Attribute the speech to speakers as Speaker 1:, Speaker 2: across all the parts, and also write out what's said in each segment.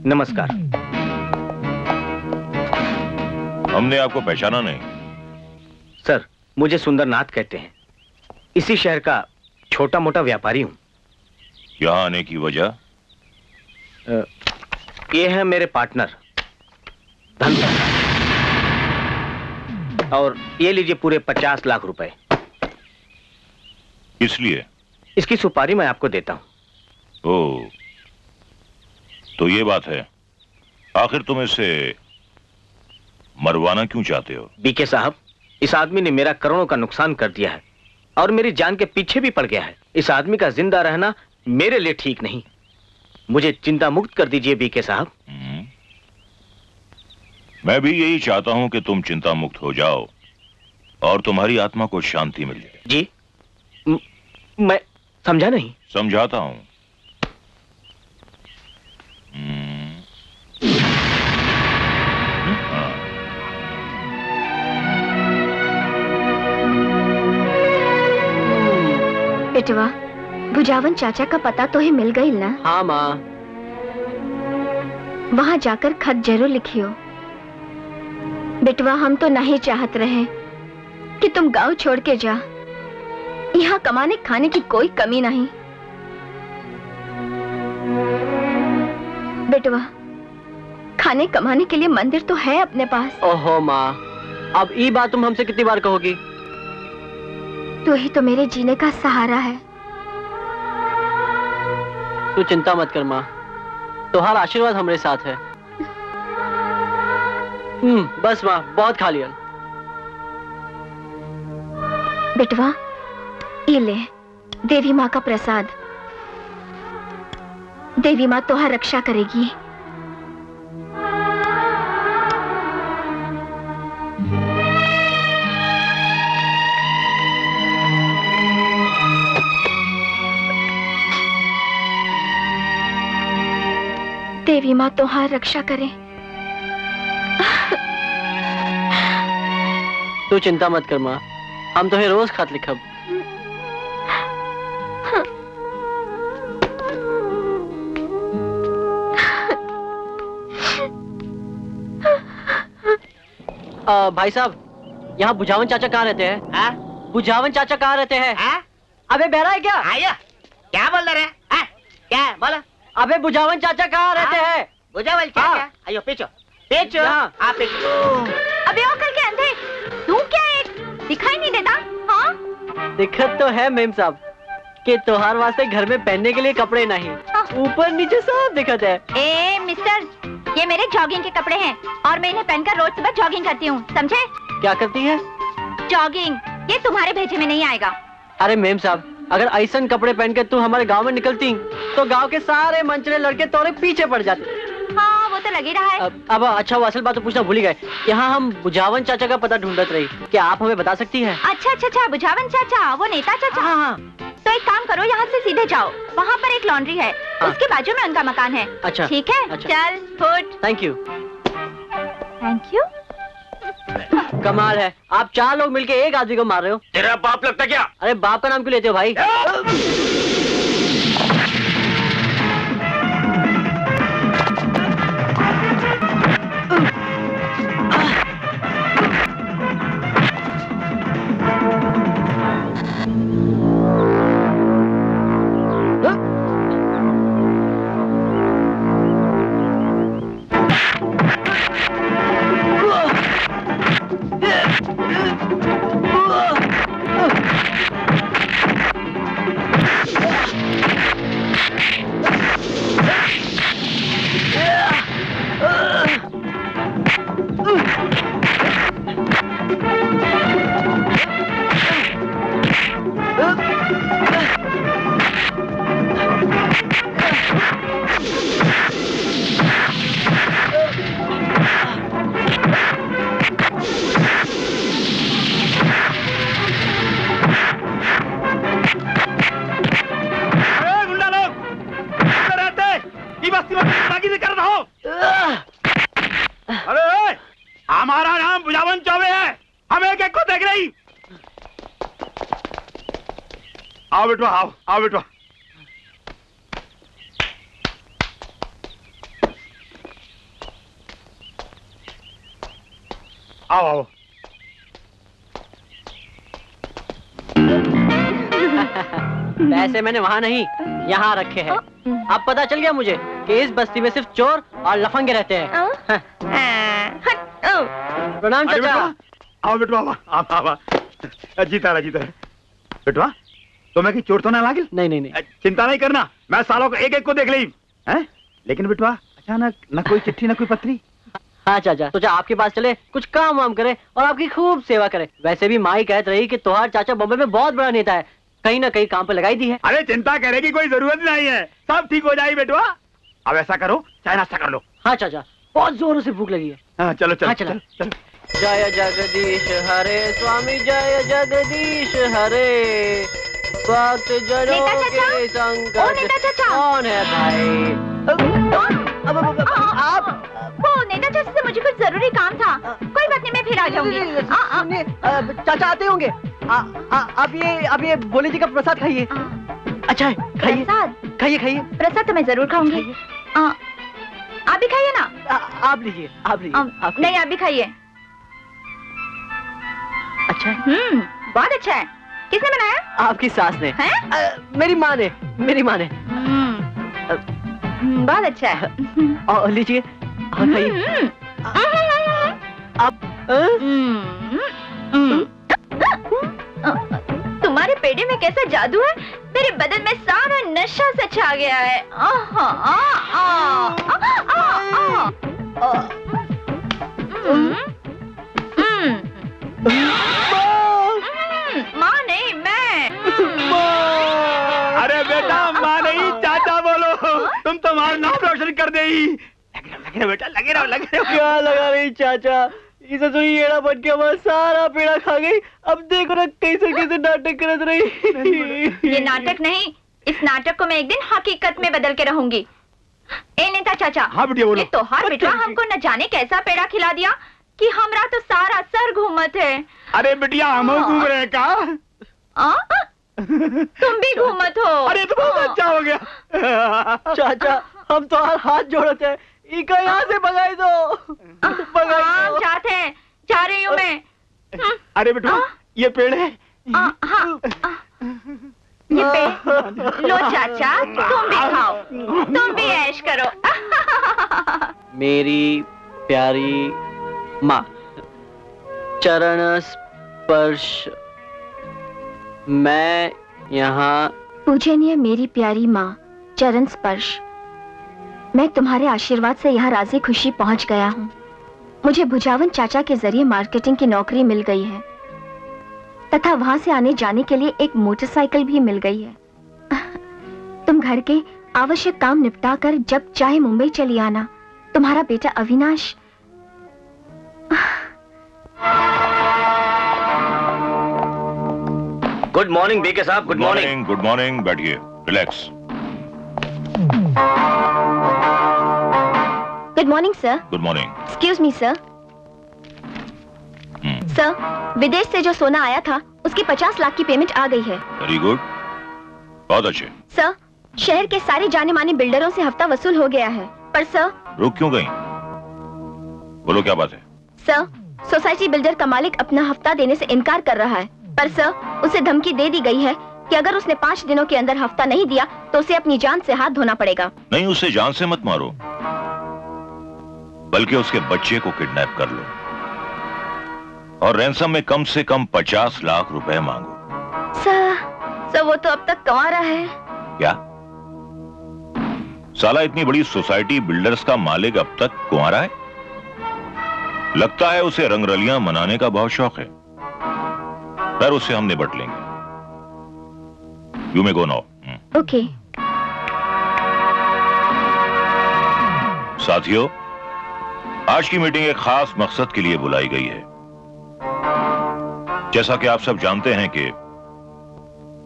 Speaker 1: नमस्कार।
Speaker 2: हमने आपको पहचाना नहीं।
Speaker 1: सर, मुझे सुंदरनाथ कहते हैं। इसी शहर का छोटा मोटा व्यापारी हूँ।
Speaker 2: यहाँ आने की वजह?
Speaker 1: ये है मेरे पार्टनर धनकर, और ये लीजिए पूरे 50 लाख रुपए।
Speaker 2: इसलिए?
Speaker 1: इसकी सुपारी मैं आपको देता हूँ।
Speaker 2: ओह, तो ये बात है। आखिर तुम इसे मरवाना क्यों चाहते हो?
Speaker 1: बीके साहब, इस आदमी ने मेरा करोड़ों का नुकसान कर दिया है और मेरी जान के पीछे भी पड़ गया है। इस आदमी का जिंदा रहना मेरे लिए ठीक नहीं। मुझे चिंता मुक्त कर दीजिए बीके साहब।
Speaker 2: मैं भी यही चाहता हूं कि तुम चिंता मुक्त हो जाओ और तुम्हारी आत्मा को शांति मिल जाए।
Speaker 1: जी, मैं समझा नहीं।
Speaker 2: समझाता हूं।
Speaker 3: बेटवा, भुजावन चाचा का पता तो ही मिल गई ना?
Speaker 4: हाँ माँ।
Speaker 3: वहाँ जाकर खत जरूर लिखियो। बेटवा, हम तो नहीं चाहत रहे कि तुम गांव छोड़ के जा। यहाँ कमाने खाने की कोई कमी नहीं। बेटवा, खाने कमाने के लिए मंदिर तो है अपने पास।
Speaker 4: ओहो माँ, अब ये बात तुम हमसे कितनी बार कहोगी?
Speaker 3: तू ही तो मेरे जीने का सहारा है।
Speaker 4: तू चिंता मत कर माँ, तुम्हारा आशीर्वाद हमारे साथ है। बस माँ, बहुत खा लिया।
Speaker 3: बेटवा, ये ले देवी माँ का प्रसाद। देवी माँ तुम्हारी रक्षा करेगी। देवी माँ तुम्हारी रक्षा करे।
Speaker 4: तू चिंता मत कर माँ, हम तुम्हें रोज खत लिखब। भाई साहब, यहाँ बुझावन चाचा कहाँ रहते हैं? बुझावन चाचा कहाँ रहते हैं? अबे बहरा है क्या?
Speaker 5: आया, क्या बोल रहे हैं? क्या बोला?
Speaker 4: अबे बुझावन चाचा कहाँ रहते हैं?
Speaker 5: बुझावन चाचा? आयो पीछो, पीछो। आप पीछो।
Speaker 3: अबे ओ करके अंधे, तू क्या एक दिखाई नहीं देता? हाँ?
Speaker 4: दिक्कत तो है मेम साहब कि त्योहार वास्ते घर में पहनने के लिए कपड़े नहीं, ऊपर नीचे सब दिक्कत है।
Speaker 3: ए मिस्टर, ये मेरे जॉगिंग के कपड़े हैं और मैं इन्हें पहनकर रोज सुबह जॉगिंग करती हूँ, समझे?
Speaker 4: क्या करती है?
Speaker 3: जॉगिंग। ये तुम्हारे भेजे में नहीं आएगा।
Speaker 4: अरे मेम साहब, अगर ऐसा कपड़े पहन के तू हमारे गांव में निकलती तो गांव के सारे मंचले लड़के तोरे पीछे पड़ जाते।
Speaker 3: हाँ, वो तो लग ही रहा है।
Speaker 4: अब अच्छा, वो असल बात तो पूछना भूल ही गए। यहाँ हम बुझावन चाचा का पता ढूंढत रही, क्या आप हमें बता सकती हैं?
Speaker 3: अच्छा, बुझावन चाचा, वो नेता चाचा।
Speaker 4: हाँ।
Speaker 3: तो एक काम करो, यहाँ से सीधे जाओ, वहाँ पर एक लॉन्ड्री है, उसके बाजू में उनका मकान है।
Speaker 4: अच्छा,
Speaker 3: ठीक है?
Speaker 4: अच्छा।
Speaker 3: चल foot.
Speaker 4: Thank you.
Speaker 3: Thank you.
Speaker 4: कमाल है, आप 4 लोग मिलके एक आदमी को मार रहे हो।
Speaker 2: तेरा बाप लगता क्या?
Speaker 4: अरे बाप का नाम क्यों लेते हो भाई?
Speaker 6: हमारा नाम बुझावन चौबे है, हम एक एक को देख रही। आओ बेटो, आओ बेटो। आओ आओ।
Speaker 4: पैसे मैंने वहाँ नहीं यहाँ रखे हैं। अब पता चल गया मुझे कि इस बस्ती में सिर्फ चोर और लफंगे रहते हैं। प्रणाम
Speaker 6: अरे
Speaker 4: चाचा।
Speaker 6: बेटवा, आओ बेटवा, आओ। जीता रहा बेटवा। तुम्हें की चोर तो ना लागिल?
Speaker 4: नहीं नहीं नहीं,
Speaker 6: चिंता नहीं करना, मैं सालों को एक एक को देख ली हैं। लेकिन बेटवा अचानक न कोई चिट्ठी न कोई पत्री।
Speaker 4: हाँ चाचा, सोचा आपके पास चले, कुछ काम वाम करे और आपकी खूब सेवा करे। वैसे भी माँ ही कहत रही कि तुम्हारा चाचा बॉम्बे में बहुत बड़ा नेता है, कहीं ना कहीं काम पे लगाई दी है।
Speaker 6: अरे चिंता करे की कोई जरूरत नहीं है, सब ठीक हो जाएगी बेटवा। अब ऐसा करो, चाय नाश्ता कर लो।
Speaker 4: हाँ चाचा, बहुत जोरों से भूख लगी है।
Speaker 6: हाँ चलो चलो
Speaker 4: हाँ, चलो।
Speaker 6: चलो, चलो।
Speaker 4: जय जगदीश हरे स्वामी, जय जगदीश हरे। भक्त जनों
Speaker 3: नेता चाचा?
Speaker 4: के
Speaker 3: ओ
Speaker 4: संकट।
Speaker 3: नेता चाचा?
Speaker 4: कौन है भाई? आप
Speaker 3: वो नेता चाचा से मुझे कुछ जरूरी काम था। कोई बात नहीं, मैं फिर आ जाऊंगी।
Speaker 4: चाचा आते होंगे। आप ये भोले जी का प्रसाद खाइए। अच्छा है, खाइए
Speaker 3: प्रसाद?
Speaker 4: खाइए।
Speaker 3: प्रसाद तो मैं जरूर खाऊंगी। आप भी खाइए ना।
Speaker 4: आप लीजिए, आप लीजिए।
Speaker 3: नहीं, आप भी खाइए।
Speaker 4: अच्छा है?
Speaker 3: बहुत अच्छा है। किसने बनाया?
Speaker 4: आपकी सास ने।
Speaker 3: हैं?
Speaker 4: मेरी माँ ने।
Speaker 3: बहुत अच्छा है।
Speaker 4: और लीजिए, और खाइए। आप
Speaker 3: तुम्हारे पेड़े में कैसा जादू है? मेरे बदन में सारा नशा सा छा गया है। माँ नहीं, मैं।
Speaker 6: अरे बेटा माँ नहीं, चाचा बोलो। तुम तुम्हारा नाम रोशन कर दे। लगे रहो बेटा, लगे रहो।
Speaker 4: क्या लगा रही चाचा? इसे तो येड़ा बन के हमारा सारा पेड़ा खा गई। अब देखो ना कैसे नाटक करत रही।
Speaker 3: ये नाटक नहीं, इस नाटक को मैं एक दिन हकीकत में बदल के रहूंगी। ए नेता चाचा।
Speaker 6: हाँ बिटिया बोलो।
Speaker 3: ये तोहार बेटा हमको न जाने कैसा पेड़ा खिला दिया कि हमरा तो सारा सर घूमत है।
Speaker 6: अरे बिटिया हम घूम रहे का?
Speaker 3: तुम भी घूमत हो।
Speaker 6: अरे तो बहुत अच्छा हो गया।
Speaker 4: चाचा, हम तो हाथ जोड़ते हैं, इका यहाँ से भगाई दो।
Speaker 3: जाते हैं, जा रही हूँ मैं।
Speaker 6: अरे बेटा ये पेड़ है।
Speaker 3: ये पेड़ लो चाचा, तुम भी खाओ, तुम भी ऐश करो।
Speaker 4: मेरी प्यारी माँ, चरण स्पर्श। मैं यहाँ
Speaker 3: पूजनीय मेरी प्यारी माँ, चरण स्पर्श। मैं तुम्हारे आशीर्वाद से यहाँ राजी खुशी पहुँच गया हूँ। मुझे भुजावन चाचा के जरिए मार्केटिंग की नौकरी मिल गई है तथा वहाँ से आने जाने के लिए एक मोटरसाइकिल भी मिल गई है। तुम घर के आवश्यक काम निपटाकर जब चाहे मुंबई चली आना। तुम्हारा बेटा अविनाश।
Speaker 1: गुड मॉर्निंग बीके साहब। Good morning.
Speaker 2: Good morning. बैठिए, relax.
Speaker 3: Good morning sir.
Speaker 2: Good morning.
Speaker 3: Excuse me sir. Sir, विदेश से जो सोना आया था उसकी 50 लाख की पेमेंट आ गई है।
Speaker 2: वेरी गुड, बहुत अच्छे।
Speaker 3: सर, शहर के सारे जाने माने बिल्डरों से हफ्ता वसूल हो गया है, पर सर।
Speaker 2: रुक क्यों गई? बोलो क्या बात है?
Speaker 3: सर, सोसाइटी बिल्डर का मालिक अपना हफ्ता देने से इनकार कर रहा है, पर सर उसे धमकी दे दी गई है कि अगर उसने 5 दिनों के अंदर हफ्ता नहीं दिया तो उसे अपनी जान से हाथ धोना पड़ेगा।
Speaker 2: नहीं, उसे जान से मत मारो, बल्कि उसके बच्चे को किडनैप कर लो और रैंसम में कम से कम 50 लाख रुपए मांगो।
Speaker 3: सर वो तो अब तक कमा रहा है।
Speaker 2: क्या साला इतनी बड़ी सोसाइटी बिल्डर्स का मालिक अब तक कुंवारा है? लगता है उसे रंगरलियां मनाने का बहुत शौक है। पर उससे हम निपट लेंगे। You may go now.
Speaker 3: Okay.
Speaker 2: साथियों, आज की मीटिंग एक खास मकसद के लिए बुलाई गई है। जैसा कि आप सब जानते हैं कि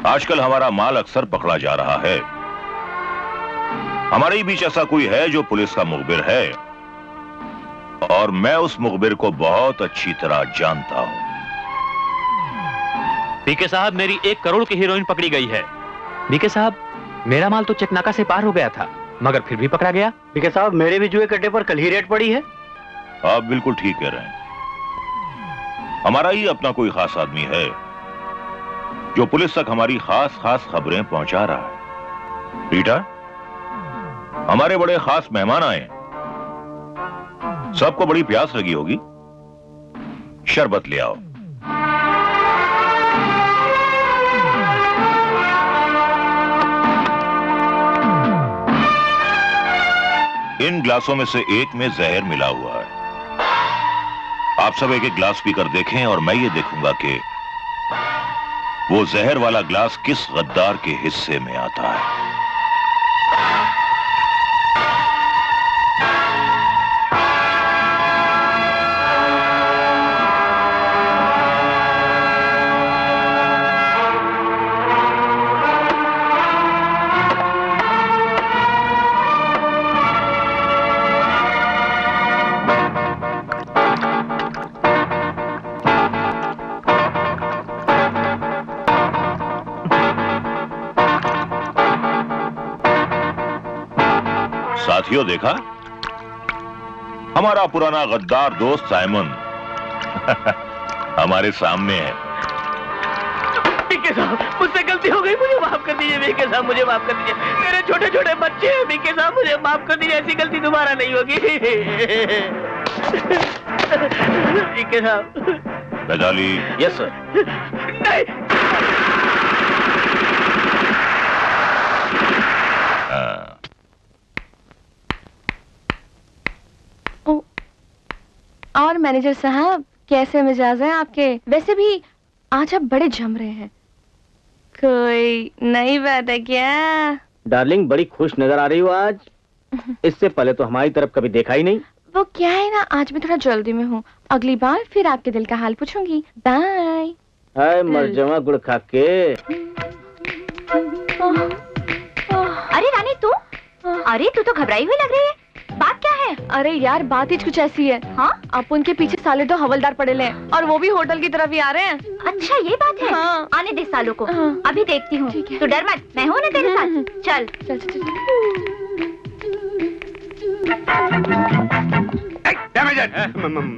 Speaker 2: आजकल हमारा माल अक्सर पकड़ा जा रहा है। हमारे ही बीच ऐसा कोई है जो पुलिस का मुखबिर है, और मैं उस मुखबिर को बहुत अच्छी तरह जानता हूं।
Speaker 7: बीके साहब, मेरी 1 करोड़ की हीरोइन पकड़ी गई है। बीके साहब, मेरा माल तो चेकनाका से पार हो गया था, मगर फिर भी पकड़ा गया।
Speaker 4: बीके साहब, मेरे भी जुए कट्टे पर कल ही रेट पड़ी है।
Speaker 2: आप बिल्कुल ठीक कह रहे हैं। हमारा ही अपना कोई खास आदमी है जो पुलिस तक हमारी खास खास खबरें पहुंचा रहा है। पीटर, हमारे बड़े खास मेहमान आए। सबको बड़ी प्यास लगी होगी, शरबत ले आओ। इन ग्लासों में से एक में जहर मिला हुआ है। आप सब एक एक ग्लास पीकर देखें और मैं ये देखूंगा कि वो जहर वाला ग्लास किस गद्दार के हिस्से में आता है। साथियों, देखा हमारा पुराना गद्दार दोस्त साइमन हमारे सामने है।
Speaker 1: बीके साहब, मुझसे गलती हो गई, मुझे माफ कर दीजिए। बीके साहब, मुझे माफ कर दीजिए। मेरे छोटे छोटे बच्चे हैं। बीके साहब, मुझे माफ कर दीजिए। ऐसी गलती दोबारा नहीं होगी। बीके साहब।
Speaker 2: बेदाली।
Speaker 1: Yes sir. नहीं।
Speaker 3: और मैनेजर साहब, कैसे मिजाज हैं आपके? वैसे भी आज आप बड़े जम रहे हैं। कोई नई बात है क्या?
Speaker 1: डार्लिंग, बड़ी खुश नजर आ रही हो आज। इससे पहले तो हमारी तरफ कभी देखा ही नहीं।
Speaker 3: वो क्या है ना, आज मैं थोड़ा जल्दी में हूँ। अगली बार फिर आपके दिल का हाल पूछूंगी। बाय।
Speaker 1: हाय मरजमा गुड़ खा के।
Speaker 3: अरे रानी, तू? अरे तू तो घबराई हुई लग रही है। बात क्या है? अरे यार, बात ही कुछ ऐसी है। हाँ? आप उनके पीछे साले दो हवलदार पड़े ले और वो भी होटल की तरफ ही आ रहे हैं। अच्छा, ये बात है। हाँ। आने दे सालों को। हाँ। अभी देखती हूँ। तू डर मत, मैं हूँ ना तेरे साथ। चल चल चल, चल।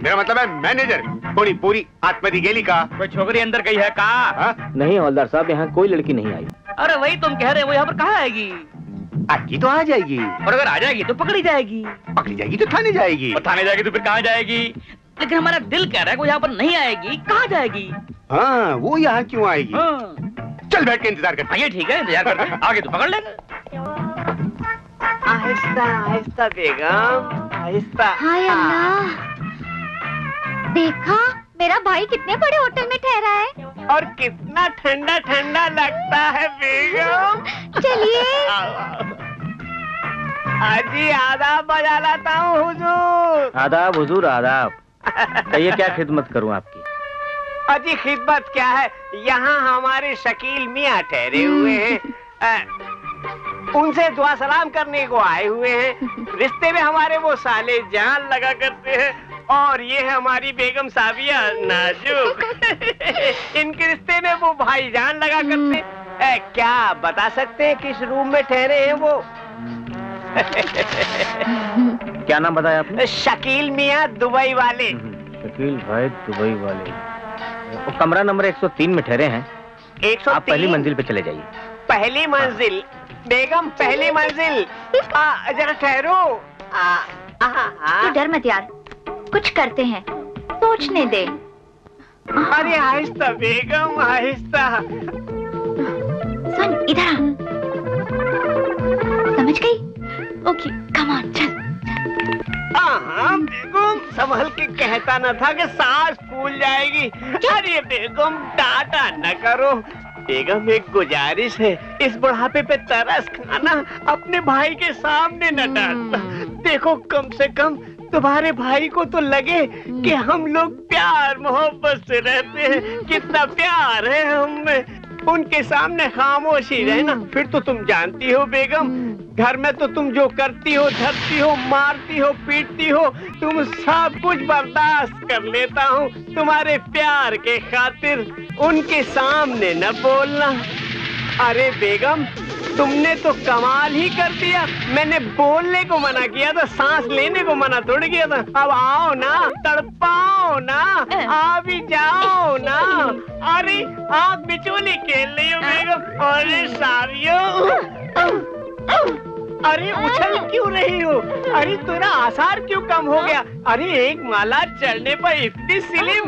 Speaker 6: मेरा मतलब है मैनेजर। पूरी पूरी आत्महत्या गेली का कोई छोकरी अंदर गई है का?
Speaker 1: नहीं हवलदार साहब, यहाँ कोई लड़की नहीं आई।
Speaker 5: अरे वही तुम कह रहे हो, यहाँ पर कहाँ आएगी?
Speaker 6: आएगी तो आ जाएगी,
Speaker 5: और अगर आ जाएगी तो पकड़ी जाएगी।
Speaker 6: पकड़ी जाएगी तो थाने जाएगी,
Speaker 5: और थाने जाएगी तो फिर कहाँ जाएगी? लेकिन हमारा दिल कह रहा है वो यहाँ पर नहीं आएगी। कहाँ जाएगी?
Speaker 6: हाँ, वो यहाँ क्यों आएगी?
Speaker 5: हाँ।
Speaker 6: चल बैठ के इंतजार कर।
Speaker 5: ये ठीक है, इंतजार करते हैं। आगे तो पकड़ लेंगे। आहिस्ता आहिस्ता बेगम, आहिस्ता।
Speaker 3: हाय अल्लाह, देखा मेरा भाई कितने बड़े होटल में ठहरा है
Speaker 5: और कितना ठंडा ठंडा लगता है बेगम।
Speaker 3: चलिए।
Speaker 5: हाजी, आदाब बजा लाता हूँ हुजूर।
Speaker 1: आदाब हुजूर, आदाब। कहिए क्या खिदमत करूँ आपकी?
Speaker 5: अजी खिदमत क्या है, यहाँ हमारे शकील मियाँ ठहरे हुए हैं। उनसे दुआ सलाम करने को आए हुए हैं। रिश्ते में हमारे वो साले जान लगा करते हैं और ये है हमारी बेगम साबिया नाजुक। इनके रिश्ते में वो भाईजान लगा करते। क्या बता सकते हैं किस रूम में ठहरे हैं वो?
Speaker 1: क्या नाम बताया आपने?
Speaker 5: शकील मियाँ दुबई वाले।
Speaker 1: शकील भाई दुबई वाले। वो कमरा नंबर 103 में ठहरे हैं।
Speaker 5: 103?
Speaker 1: आप पहली मंजिल पे चले जाइए।
Speaker 5: पहली मंजिल? बेगम पहली मंजिल। जरा ठहरो।
Speaker 3: तू डर मत यार, कुछ करते हैं, सोचने दे।
Speaker 5: अरे आहिस्ता बेगम, आहिस्ता।
Speaker 3: सुन, इधर आ। समझ गई? ओके, कम ऑन, चल।
Speaker 5: हाँ बेगम, संभल के कहता न था कि सांस फूल जाएगी। अरे बेगम, डांटा न करो। बेगम, एक गुजारिश है, इस बुढ़ापे पे तरस खाना अपने भाई के सामने न डालना। देखो, कम से कम तुम्हारे भाई को तो लगे कि हम लोग प्यार मोहब्बत से रहते हैं, कितना प्यार है हमें। उनके सामने खामोशी रहना। फिर तो तुम जानती हो बेगम, घर में तो तुम जो करती हो, धरती हो, मारती हो, पीटती हो, तुम सब कुछ बर्दाश्त कर लेता हूँ तुम्हारे प्यार के खातिर। उनके सामने न बोलना। अरे बेगम, तुमने तो कमाल ही कर दिया। मैंने बोलने को मना किया था, सांस लेने को मना थोड़ी किया था। अब आओ ना, तड़पाओ ना, आ भी जाओ ना। अरे आप बिचौली खेल रही हो बेगम। अरे सारियों, अरे उछल क्यों रही हो? अरे तेरा आसार क्यों कम हो गया? अरे एक माला चढ़ने पर इतनी सिलिम।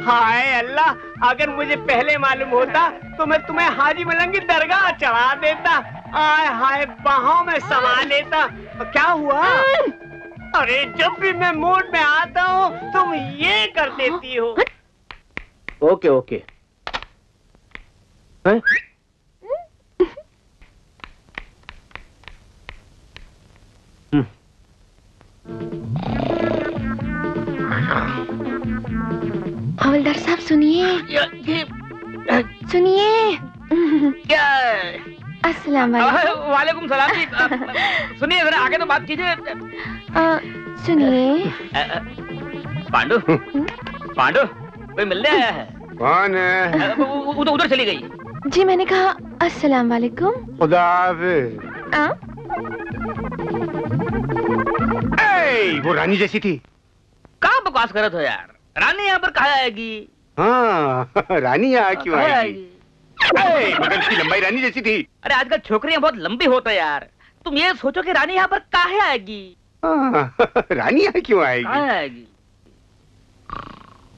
Speaker 5: हाय अल्लाह, अगर मुझे पहले मालूम होता तो मैं तुम्हें हाजी मलंग की दरगाह चढ़ा देता। आय हाय, बाहों में समा लेता। क्या हुआ? अरे जब भी मैं मूड में आता हूँ तुम ये कर देती हो।
Speaker 1: Okay okay. हैं?
Speaker 3: हवलदार साहब सुनिए, सुनिए।
Speaker 8: क्या?
Speaker 3: अस्सलाम वालेकुम।
Speaker 8: वालेकुम सलाम जी। सुनिए जरा, आगे तो बात कीजिए।
Speaker 3: सुनिए।
Speaker 8: पांडु, पांडु, कोई मिलने आया है?
Speaker 6: कौन है?
Speaker 8: उधर चली गई।
Speaker 3: जी मैंने कहा अस्सलाम वालेकुम।
Speaker 6: खुदा हाफिज। वो रानी जैसी थी।
Speaker 8: कहाँ बकवास करत हो यार? रानी यहाँ पर कहाँ आएगी?
Speaker 6: हाँ, रानी यहाँ क्यों आएगी? मगर उसकी लंबाई रानी जैसी थी।
Speaker 8: अरे आजकल छोकरियाँ बहुत लंबी होती है यार। तुम ये सोचो कि रानी यहाँ पर कहाँ आएगी?
Speaker 6: रानी यहाँ क्यों आएगी?
Speaker 8: कहाँ आएगी?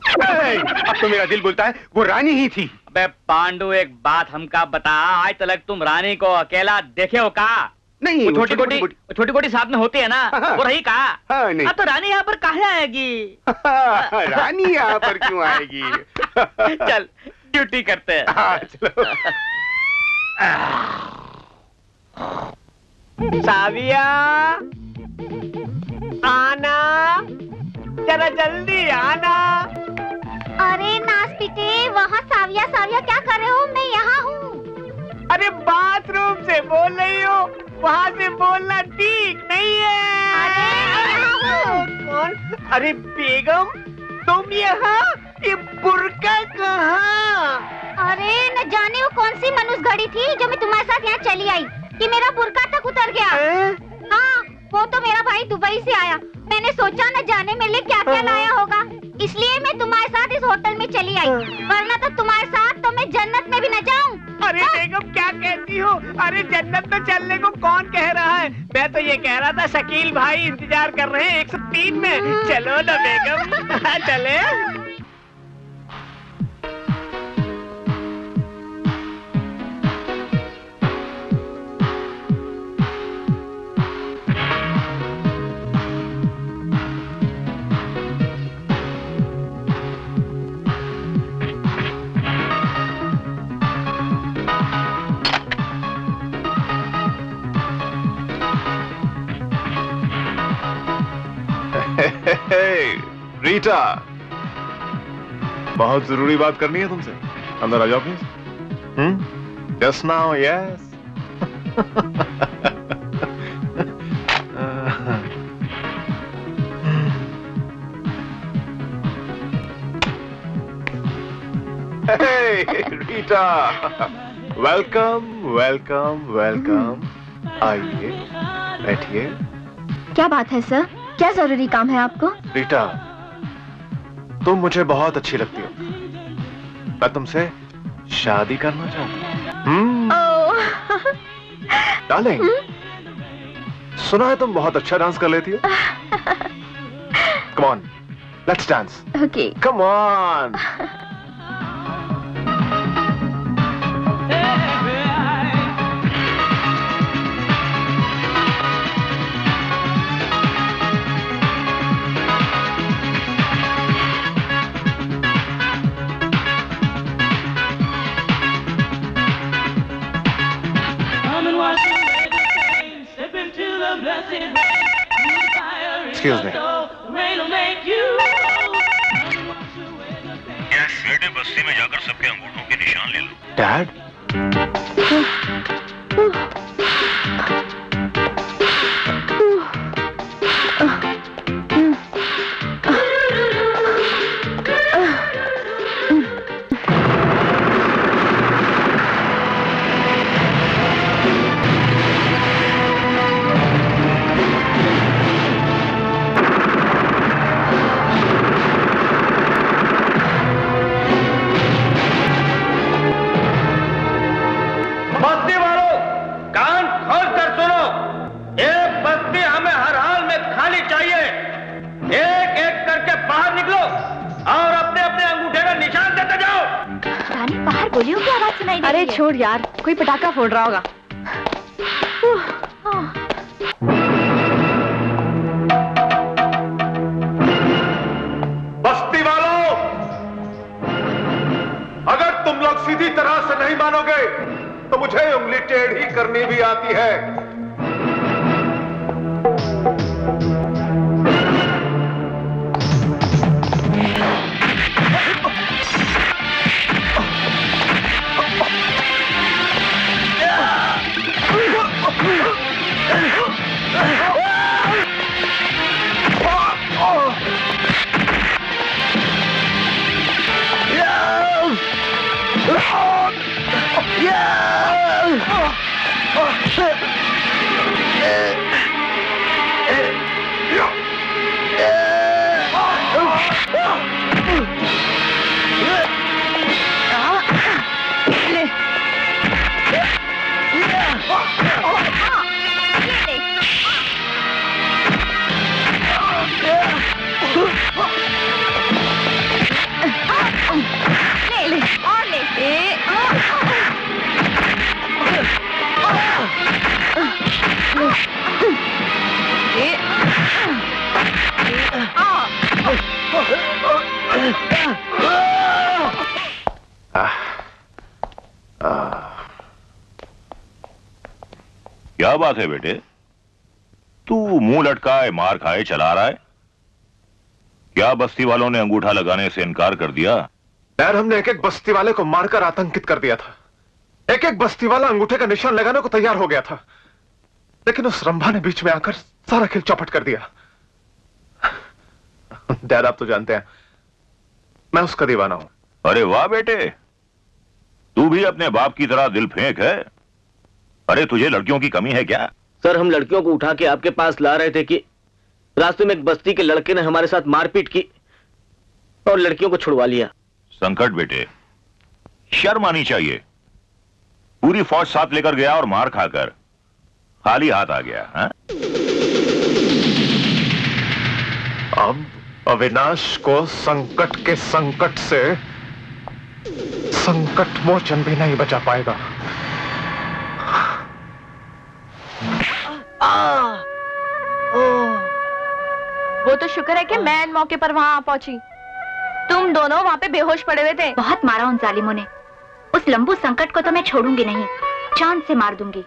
Speaker 6: अब तो मेरा दिल बोलता है वो रानी ही थी।
Speaker 8: अबे पांडु, एक बात हमका बता, आज तक तुम रानी को अकेला देखे हो का?
Speaker 6: नहीं,
Speaker 8: वो छोटी कोटी साथ में होती है ना, वो रही का?
Speaker 6: हाँ, नहीं।
Speaker 8: अब तो रानी यहाँ पर कहाँ आएगी?
Speaker 6: रानी यहाँ पर क्यों आएगी?
Speaker 8: चल ड्यूटी करते हैं।
Speaker 6: हाँ, चलो।
Speaker 5: साविया, आना, जरा जल्दी आना।
Speaker 3: अरे नास्तिके, वहाँ साविया साविया क्या कर रहे हो? मैं यहाँ हूँ।
Speaker 5: अरे बाथरूम से बोल रही हो, वहाँ से बोलना ठीक नहीं है। कौन? अरे बेगम, तुम यहाँ? ये बुर्का कहाँ?
Speaker 3: अरे न जाने वो कौन सी मनुष्य घड़ी थी जो मैं तुम्हारे साथ यहाँ चली आई कि मेरा बुर्का तक उतर गया। हाँ, वो तो मेरा भाई दुबई से आया। मैंने सोचा न जाने मेरे लिए क्या क्या लाया होगा, इसलिए मैं तुम्हारे साथ इस होटल में चली आई। वरना तो तुम्हारे साथ तो मैं जन्नत में भी न जाऊँ।
Speaker 5: अरे बेगम क्या कहती हो? अरे जन्नत में चलने को कौन कह रहा है? मैं तो ये कह रहा था शकील भाई इंतजार कर रहे हैं 103 में। चलो ना बेगम, चले।
Speaker 9: रीटा, बहुत जरूरी बात करनी है तुमसे। अंदर आ जाओ please. Yes now, yes. Rita, welcome welcome welcome. आइए, बैठिए।
Speaker 3: क्या बात है सर? क्या जरूरी काम है आपको?
Speaker 9: रीटा, तुम मुझे बहुत अच्छी लगती हो। मैं तुमसे शादी करना चाहता हूँ। डार्लिंग, सुना है तुम बहुत अच्छा डांस कर लेती हो। Come on, let's dance.
Speaker 3: Okay.
Speaker 9: Come on. Excuse me.
Speaker 2: क्या शेडे बस्ती में जाकर सबके अंगूठों के निशान ले लो?
Speaker 9: डैड?
Speaker 3: गोलियों की आवाज सुनाई दे रही है।
Speaker 10: अरे छोड़ यार, कोई पटाखा फोड़ रहा होगा।
Speaker 9: बस्ती वालों, अगर तुम लोग सीधी तरह से नहीं मानोगे तो मुझे उंगली टेढ़ी करनी भी आती है।
Speaker 2: क्या बात है बेटे, तू मुंह लटकाए मार खाए चला रहा है? क्या बस्ती वालों ने अंगूठा लगाने से इनकार कर दिया?
Speaker 9: यार, हमने एक एक बस्ती वाले को मारकर आतंकित कर दिया था। एक एक बस्ती वाला अंगूठे का निशान लगाने को तैयार हो गया था, लेकिन उस रंभा ने बीच में आकर सारा खेल चौपट कर दिया। डैड, आप तो जानते हैं मैं उसका दीवाना हूं।
Speaker 2: अरे वाह बेटे, तू भी अपने बाप की तरह दिल फेंक है। अरे तुझे लड़कियों की कमी है क्या?
Speaker 1: सर, हम लड़कियों को उठा के आपके पास ला रहे थे कि रास्ते में एक बस्ती के लड़के ने हमारे साथ मारपीट की और लड़कियों को छुड़वा लिया।
Speaker 2: संकट बेटे, शर्म आनी चाहिए। पूरी फौज साथ लेकर गया और मार खाकर खाली हाथ आ गया। हा?
Speaker 9: अब अविनाश को संकट के संकट से संकट मोचन भी नहीं बचा पाएगा।
Speaker 10: वो तो शुक्र है कि मैं इन मौके पर वहां आ पहुंची। तुम दोनों वहां पे बेहोश पड़े हुए थे।
Speaker 3: बहुत मारा उन जालिमों ने। उस लंबू संकट को तो मैं छोड़ूंगी नहीं, जान से मार दूंगी।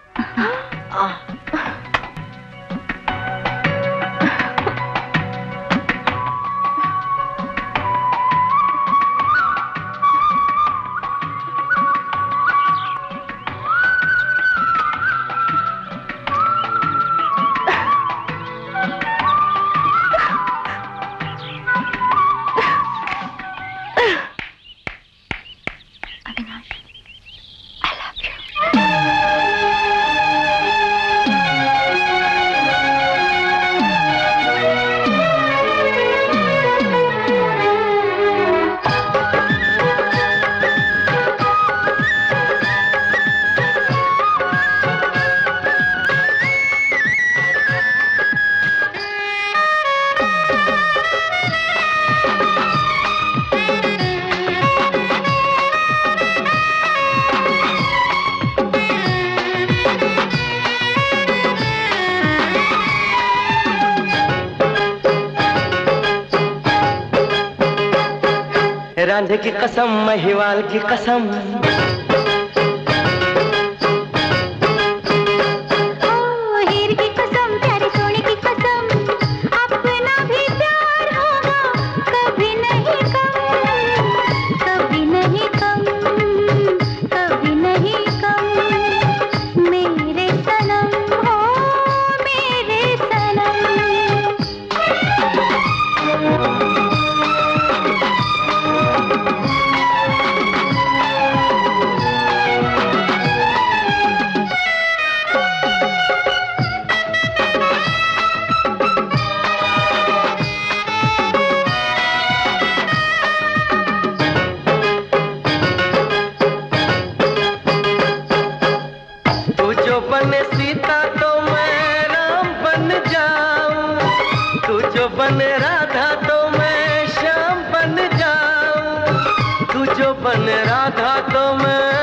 Speaker 11: रांझे की कसम, महिवाल की कसम,
Speaker 3: हीर की कसम, प्यारे सोने की कसम, अपना भी प्यार होगा कभी नहीं कम, कभी नहीं कम, कभी नहीं कम, मेरे सनम हो मेरे सनम।
Speaker 11: बने राधा तो मैं श्याम बन जाऊं, तू जो बने राधा तो मैं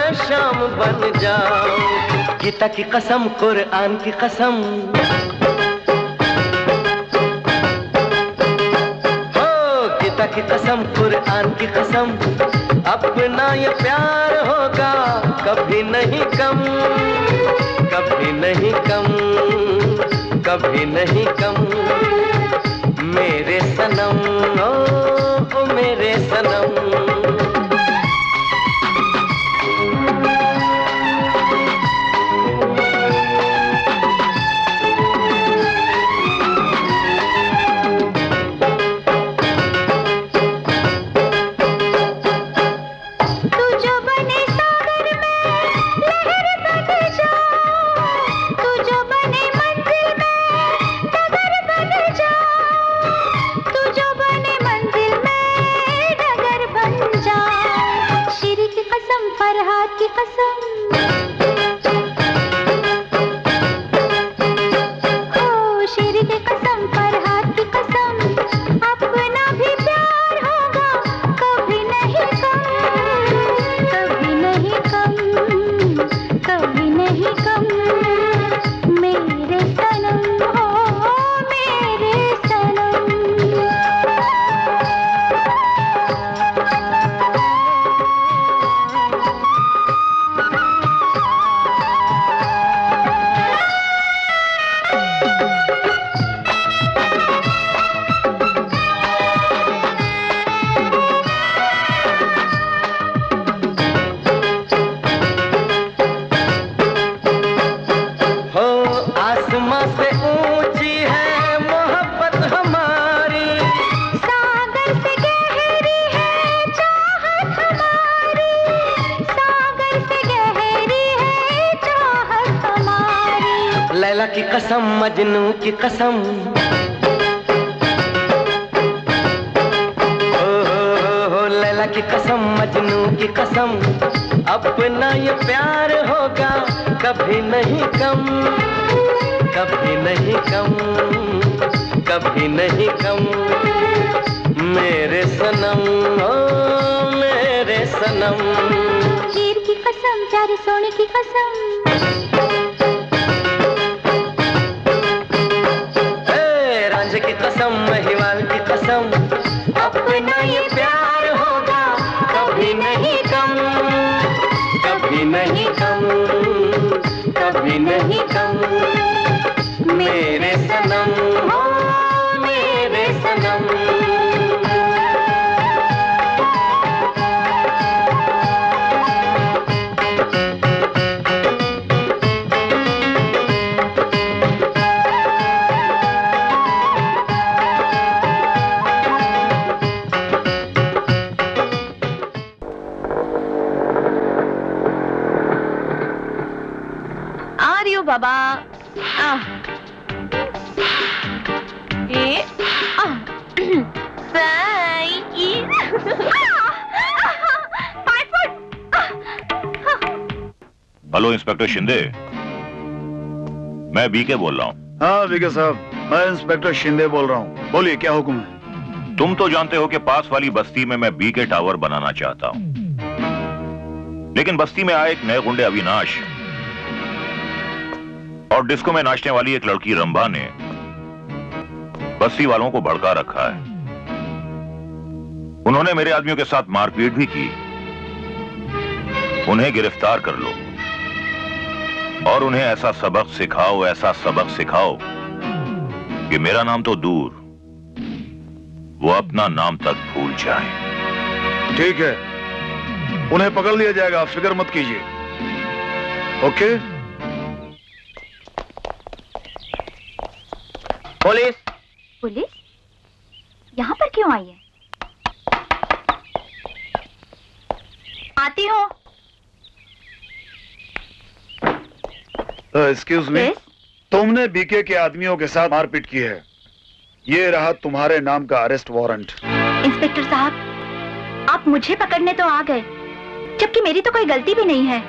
Speaker 11: बन जाओ। गीता की कसम, कुरान की कसम, हो गीता की कसम, कुरान की कसम, अपना ये प्यार होगा कभी नहीं कम, कभी नहीं कम, कभी नहीं कम। मेरे सनम, ओ मेरे सनम। की कसम, मजनू की कसम, हो लैला की कसम, मजनू की कसम, अपना ये प्यार होगा कभी नहीं कम, कभी नहीं कम, कभी नहीं कम। मेरे सनम, ओ मेरे सनम।
Speaker 12: हीर की कसम, प्यारे सोने की कसम,
Speaker 11: कसम, महिवाल की कसम, अपना ये प्यार होगा कभी नहीं कम, कभी नहीं कम, कभी नहीं कम। मेरे सनम, हो मेरे सनम।
Speaker 10: बाबा
Speaker 2: हेलो इंस्पेक्टर शिंदे, मैं बीके बोल रहा हूँ।
Speaker 6: हाँ बीके साहब, मैं इंस्पेक्टर शिंदे बोल रहा हूँ। बोलिए क्या हुक्म है?
Speaker 2: तुम तो जानते हो कि पास वाली बस्ती में मैं बीके टावर बनाना चाहता हूँ, लेकिन बस्ती में आए एक नए गुंडे अविनाश और डिस्को में नाचने वाली एक लड़की रंभा ने बस्ती वालों को भड़का रखा है। उन्होंने मेरे आदमियों के साथ मारपीट भी की। उन्हें गिरफ्तार कर लो और उन्हें ऐसा सबक सिखाओ, ऐसा सबक सिखाओ कि मेरा नाम तो दूर, वो अपना नाम तक भूल जाएं।
Speaker 6: ठीक है, उन्हें पकड़ लिया जाएगा, फिक्र मत कीजिए। ओके?
Speaker 3: पुलिस! पुलिस? यहाँ पर क्यों आई है?
Speaker 10: आती हूँ।
Speaker 6: एक्सक्यूज मी, तुमने बीके के आदमियों के साथ मारपीट की है। ये रहा तुम्हारे नाम का अरेस्ट वारंट।
Speaker 3: इंस्पेक्टर साहब, आप मुझे पकड़ने तो आ गए, जबकि मेरी तो कोई गलती भी नहीं है।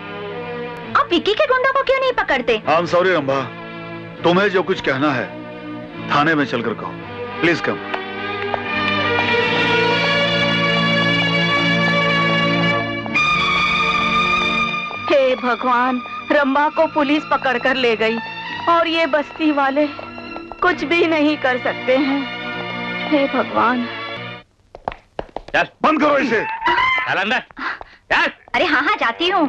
Speaker 3: आप विकी के गुंडों को क्यों नहीं पकड़ते?
Speaker 6: आई एम सॉरी रंभा, तुम्हें जो कुछ कहना है थाने में चलकर कहो। Please come.
Speaker 3: हे
Speaker 10: भगवान, रंभा को पुलिस पकड़ कर ले गई और ये बस्ती वाले कुछ भी नहीं कर सकते हैं। हे भगवान।
Speaker 6: चल बंद करो इसे।
Speaker 8: चल अंदर चल।
Speaker 10: अरे हाँ हाँ जाती हूँ।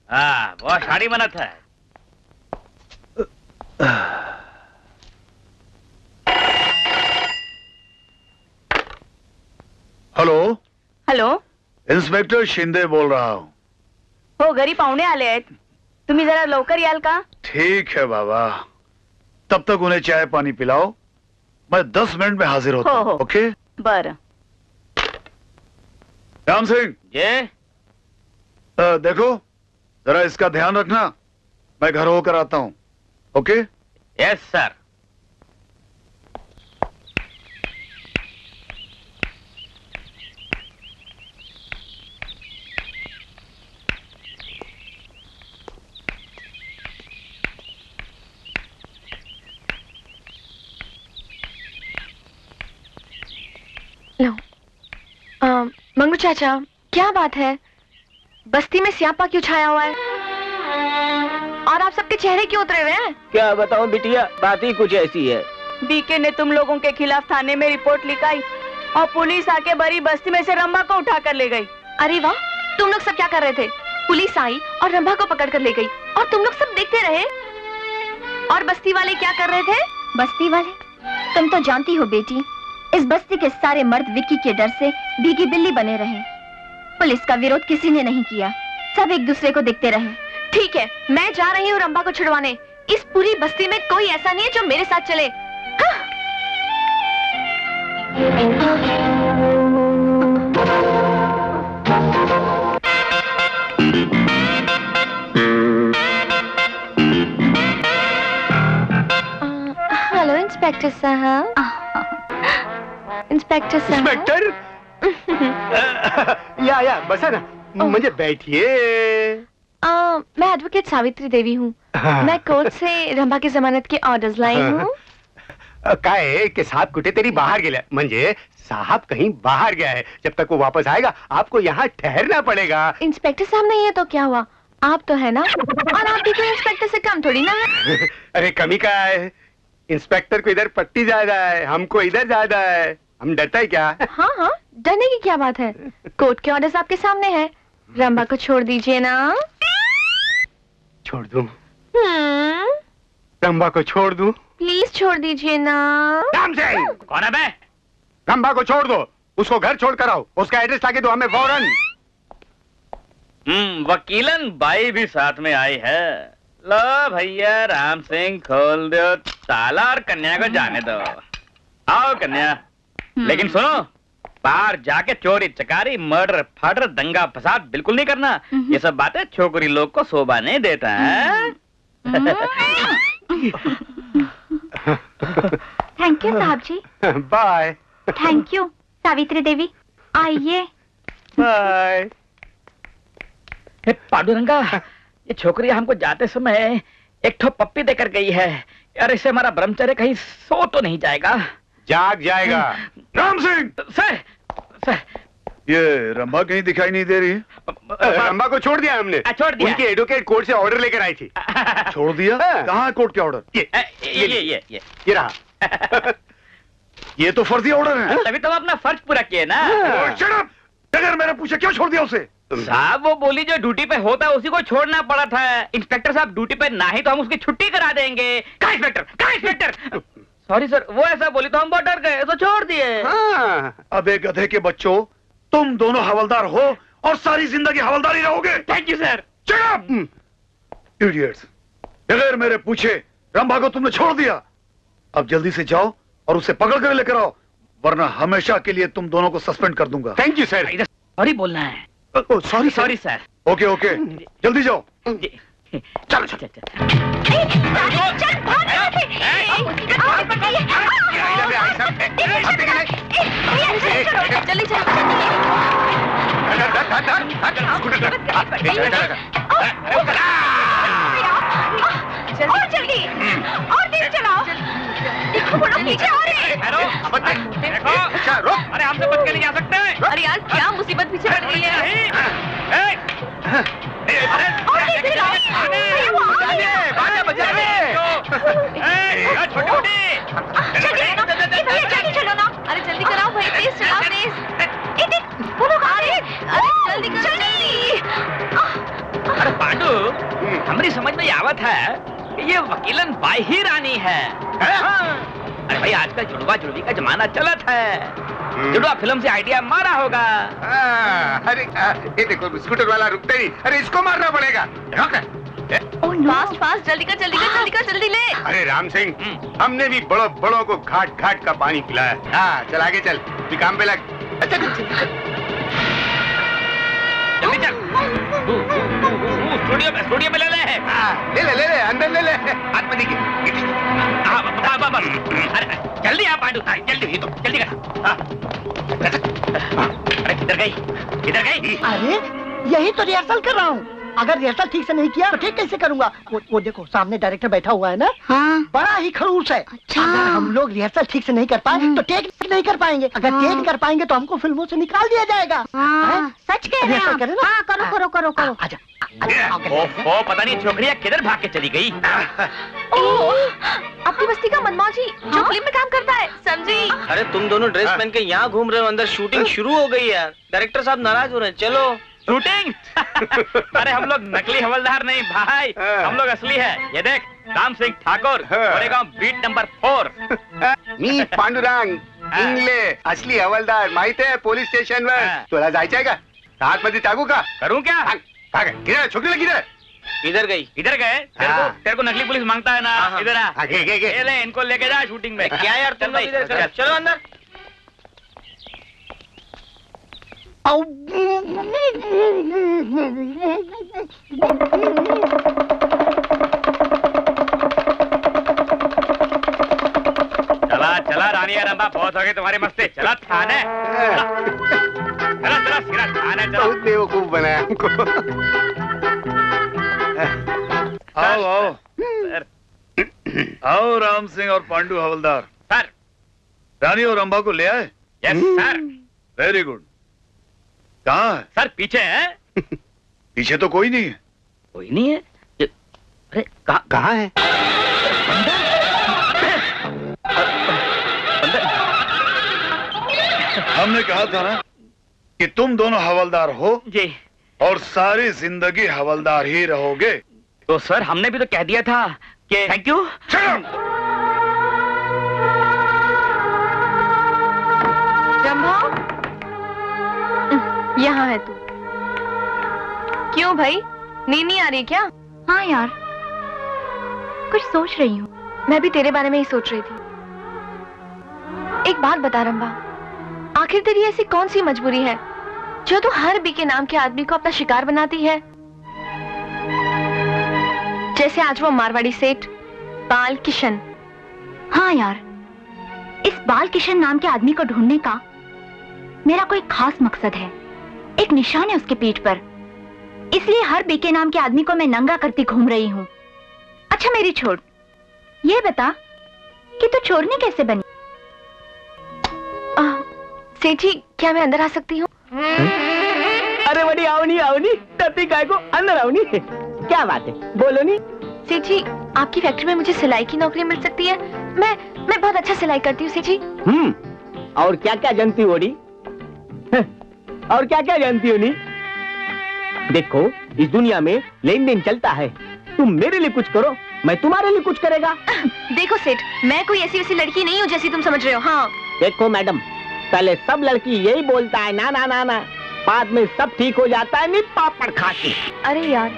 Speaker 8: हाँ बहुत साड़ी बनत है।
Speaker 6: हेलो
Speaker 10: हॅलो,
Speaker 6: इन्स्पेक्टर शिंदे बोल रहा हूँ।
Speaker 10: हो घरी पाहुणे आले आहेत, तुम्ही जरा लवकर याल का?
Speaker 6: ठीक है बाबा, तब तक उन्हें चाय पानी पिलाओ, मैं 10 मिनट में हाजिर होता हूँ। ओके
Speaker 10: बरं।
Speaker 6: राम सिंह
Speaker 8: ये
Speaker 6: देखो जरा इसका ध्यान रखना, मैं घर होकर आता हूँ। Okay
Speaker 8: yes sir.
Speaker 3: लो मंगू चाचा, क्या बात है? बस्ती में स्यापा क्यों छाया हुआ है और आप सबके चेहरे क्यों उतरे हुए हैं?
Speaker 1: क्या बताऊं बिटिया, बात ही कुछ ऐसी है।
Speaker 10: बीके ने तुम लोगों के खिलाफ थाने में रिपोर्ट लिखाई और पुलिस आके भरी बस्ती में से रंभा को उठा कर ले गई।
Speaker 3: अरे वाह, तुम लोग सब क्या कर रहे थे? पुलिस आई और रंभा को पकड़ कर ले गई और तुम लोग सब देखते रहे। और बस्ती वाले क्या कर रहे थे?
Speaker 12: बस्ती वाले? तुम तो जानती हो बेटी, इस बस्ती के सारे मर्द विक्की के डर से भीगी बिल्ली बने रहे। पुलिस का विरोध किसी ने नहीं किया, सब एक दूसरे को देखते रहे।
Speaker 3: ठीक है, मैं जा रही हूँ रंभा को छुड़वाने। इस पूरी बस्ती में कोई ऐसा नहीं है जो मेरे साथ चले। हेलो इंस्पेक्टर साहब। इंस्पेक्टर साहब।
Speaker 5: इंस्पेक्टर या बसा ना, मुझे बैठिए।
Speaker 3: मैं एडवोकेट सावित्री देवी हूँ। मैं कोर्ट से रंभा की जमानत के ऑर्डर्स लाई हूँ।
Speaker 5: काय कि साहब कुठे तरी बाहर गेला, म्हणजे साहब कहीं बाहर गया है। जब तक वो वापस आएगा आपको यहाँ ठहरना पड़ेगा।
Speaker 3: इंस्पेक्टर साहब नहीं है तो क्या हुआ, आप तो है ना, और आप भी कोई इंस्पेक्टर से कम थोड़ी ना है।
Speaker 5: अरे कमी का है, इंस्पेक्टर को इधर पट्टी ज्यादा है, हमको इधर ज्यादा है। हम डरता है क्या?
Speaker 3: हाँ हाँ, डरने की क्या बात है, कोर्ट के ऑर्डर्स आपके सामने है। रंभा को छोड़ दीजिए ना।
Speaker 5: छोड़ दूं? रंभा को छोड़ दूं?
Speaker 3: प्लीज छोड़ दीजिए ना।
Speaker 5: राम सिंह,
Speaker 8: कौन है बे?
Speaker 5: रंभा को छोड़ दो, उसको घर छोड़ कर आओ, उसका एड्रेस लाके दो हमें फौरन।
Speaker 8: वकीलन बाई भी साथ में आई है। लो भैया राम सिंह, खोल दो ताला और कन्या को जाने दो। आओ कन्या। लेकिन सुनो, बाहर जाके चोरी चकारी मर्डर फर्डर दंगा फसाद बिल्कुल नहीं करना। ये सब बातें छोकरी लोग को शोभा नहीं देता है।
Speaker 12: थैंक यू साहब जी।
Speaker 5: Bye.
Speaker 12: Thank you Savitri Devi, आइए।
Speaker 5: बाय।
Speaker 8: पांडुरंगा, ये छोकरी हमको जाते समय एक ठो पप्पी देकर गई है। यार इससे हमारा ब्रह्मचर्य कहीं सो तो नहीं जाएगा?
Speaker 5: जाग जाएगा।
Speaker 6: राम सिंह।
Speaker 8: सर सर,
Speaker 6: ये रंभा कहीं दिखाई नहीं दे रही है।
Speaker 5: रंभा को छोड़ दिया हमने।
Speaker 8: छोड़ दिया।
Speaker 5: उनकी एडवोकेट कोर्ट से ऑर्डर लेकर आई थी।
Speaker 6: छोड़ दिया? कहाँ है कोर्ट के ऑर्डर?
Speaker 5: ये रहा।
Speaker 6: ये तो फर्जी ऑर्डर है।
Speaker 8: तभी तो हम अपना फर्ज पूरा किए ना।
Speaker 6: Shut up! बगैर मेरे पूछे क्यों छोड़ दिया उसे?
Speaker 8: साहब वो बोली जो ड्यूटी पे होता है उसी को छोड़ना पड़ा था। इंस्पेक्टर साहब ड्यूटी पे ना ही तो हम उसकी छुट्टी करा देंगे। कहाँ इंस्पेक्टर? कहाँ इंस्पेक्टर? सॉरी सर, वो ऐसा बोली तो हम बहुत डर गए तो छोड़ दिए।
Speaker 6: अबे गधे के बच्चों, तुम दोनों हवलदार हो और सारी जिंदगी हवलदारी रहोगे।
Speaker 8: Thank you sir.
Speaker 6: Shut up! Idiots! बगैर मेरे पूछे रंभा को तुमने छोड़ दिया। अब जल्दी से जाओ और उसे पकड़ कर लेकर आओ, वरना हमेशा के लिए तुम दोनों को सस्पेंड कर दूंगा।
Speaker 5: Thank you sir.
Speaker 8: सॉरी बोलना है।
Speaker 6: Sorry
Speaker 8: sorry sir.
Speaker 6: Okay okay, जल्दी जाओ।
Speaker 8: चलो चलो
Speaker 10: जल्दी और तेज चलाओ। देखो बड़ा पीछे आ रहे हैं।
Speaker 8: अरे हमसे बच के नहीं जा सकते।
Speaker 10: अरे यार क्या मुसीबत पीछे पड़ रही है।
Speaker 8: छोटी छोटी।
Speaker 10: जल्दी चलो ना। अरे जल्दी कराओ भाई, तेज चलाओ तेज। अरे जल्दी करो।
Speaker 8: अरे पांडु, हमारी समझ में आवत है कि ये वकीलन बाई ही रानी है। अरे भाई आजकल जुड़वा जुड़वी का जमाना चलत है। जुड़वा फिल्म से आइडिया मारा होगा।
Speaker 13: अरे ये देखो स्कूटर वाला रुकते ही। अरे इसको मारना पड़ेगा।
Speaker 10: फास्ट फास्ट, जल्दी कर जल्दी कर जल्दी कर, जल्दी ले।
Speaker 13: अरे राम सिंह, हमने भी बड़ों बड़ों को घाट घाट का पानी पिलाया। हाँ चल आगे चल, तू काम पे लग। अच्छा
Speaker 8: जल्दी चल। स्टूडियो में ले ले
Speaker 13: अंदर ले ले, हाथ में देखिए।
Speaker 8: अरे जल्दी आ पांडु, जल्दी तो जल्दी कर। अरे किधर गई?
Speaker 14: अरे यही तो रिहर्सल कर रहा हूँ। अगर रिहर्सल ठीक से नहीं किया तो ठीक कैसे करूँगा? वो देखो सामने डायरेक्टर बैठा हुआ है ना।
Speaker 12: हाँ।
Speaker 14: बड़ा ही खड़ूस है।
Speaker 12: अच्छा।
Speaker 14: अगर हम लोग रिहर्सल ठीक से नहीं कर पाए तो टेक नहीं कर पाएंगे। अगर टेक कर पाएंगे तो हमको फिल्मों से निकाल दिया जाएगा।
Speaker 12: सच कह रहे हैं आप। हाँ, करो।
Speaker 14: आजा।
Speaker 8: ओहो, पता नहीं छोकरियाँ किधर भाग के चली गई।
Speaker 10: अपनी बस्ती का मनमौजी जो फिल्म में काम करता है, समझी?
Speaker 1: अरे तुम दोनों ड्रेस पहन के यहाँ घूम रहे हो, अंदर शूटिंग शुरू हो गई यार। डायरेक्टर साहब नाराज हो रहे हैं। चलो
Speaker 8: शूटिंग। अरे हम लोग नकली हवलदार नहीं भाई, हम लोग असली है। ये देख, राम सिंह ठाकुर, गोरेगांव बीट नंबर 4।
Speaker 13: मी पांडुरंग इंगले असली हवलदार माहिती आहे पोलीस स्टेशनवर. तुला जायचंय का? हातमध्ये टाकू का?
Speaker 8: करूं क्या?
Speaker 13: किधर छोकरी लगी रे?
Speaker 1: इधर गई?
Speaker 8: इधर गए? तेरे को नकली पुलिस मांगता है ना। इधर आ।
Speaker 13: ये
Speaker 8: ले इनको लेके जा शूटिंग में।
Speaker 1: क्या यार तुम लोग इधर चलो अंदर।
Speaker 8: चला रानिया रंबा, बहुत हो गई तुम्हारी मस्ती। चला थाने। चला थाने चला।
Speaker 13: बहुत बेवकूफ बनाया हमको।
Speaker 6: आओ आओ राम सिंह और पांडु हवलदार।
Speaker 8: सर।
Speaker 6: रानी और रंभा को ले आए?
Speaker 8: Yes sir.
Speaker 6: Very good. कहाँ है?
Speaker 8: सर पीछे है।
Speaker 6: पीछे तो कोई नहीं है।
Speaker 8: कोई नहीं है? अरे
Speaker 13: कहाँ है?
Speaker 6: हमने कहा था ना कि तुम दोनों हवलदार हो
Speaker 8: जी,
Speaker 6: और सारी जिंदगी हवलदार ही रहोगे।
Speaker 8: तो सर हमने भी तो कह दिया था कि थैंक यू।
Speaker 10: रंभा, यहाँ है तू। क्यों भाई, नींद नहीं आ रही क्या?
Speaker 12: हाँ यार, कुछ सोच रही हूँ।
Speaker 10: मैं भी तेरे बारे में ही सोच रही थी। एक बात बता रंभा, आखिर तेरी ऐसी कौन सी मजबूरी है जो तू हर बी के नाम के आदमी को अपना शिकार बनाती है? जैसे आज वो मारवाड़ी सेठ बाल किशन।
Speaker 12: हाँ यार, इस बाल किशन नाम के आदमी को ढूंढने का मेरा कोई खास मकसद है। एक निशान है उसके पीठ पर, इसलिए हर बीके नाम के आदमी को मैं नंगा करती घूम रही हूँ। अच्छा मेरी छोड़, ये बता कि तू चोरनी कैसे बनी?
Speaker 10: सेठ जी, क्या मैं अंदर आ सकती हूँ?
Speaker 4: अरे बड़ी आओनी तभी काय को अंदर आओनी। क्या बात है, बोलो नी।
Speaker 10: सेठ जी, आपकी फैक्ट्री में मुझे सिलाई की नौकरी मिल सकती है? मैं बहुत अच्छा सिलाई करती हूँ सेठ जी।
Speaker 4: और क्या क्या जानती हो नी? और क्या क्या जानती हो नी? देखो, इस दुनिया में लेन देन चलता है। तुम मेरे लिए कुछ करो, मैं तुम्हारे लिए कुछ करेगा।
Speaker 10: देखो सेठ, मैं कोई ऐसी वैसी लड़की नहीं हूँ जैसी तुम समझ रहे हो। हाँ
Speaker 4: देखो मैडम, पहले सब लड़की यही बोलता है ना ना ना ना, बाद में सब ठीक हो जाता है नी पापड़ खाती।
Speaker 10: अरे यार,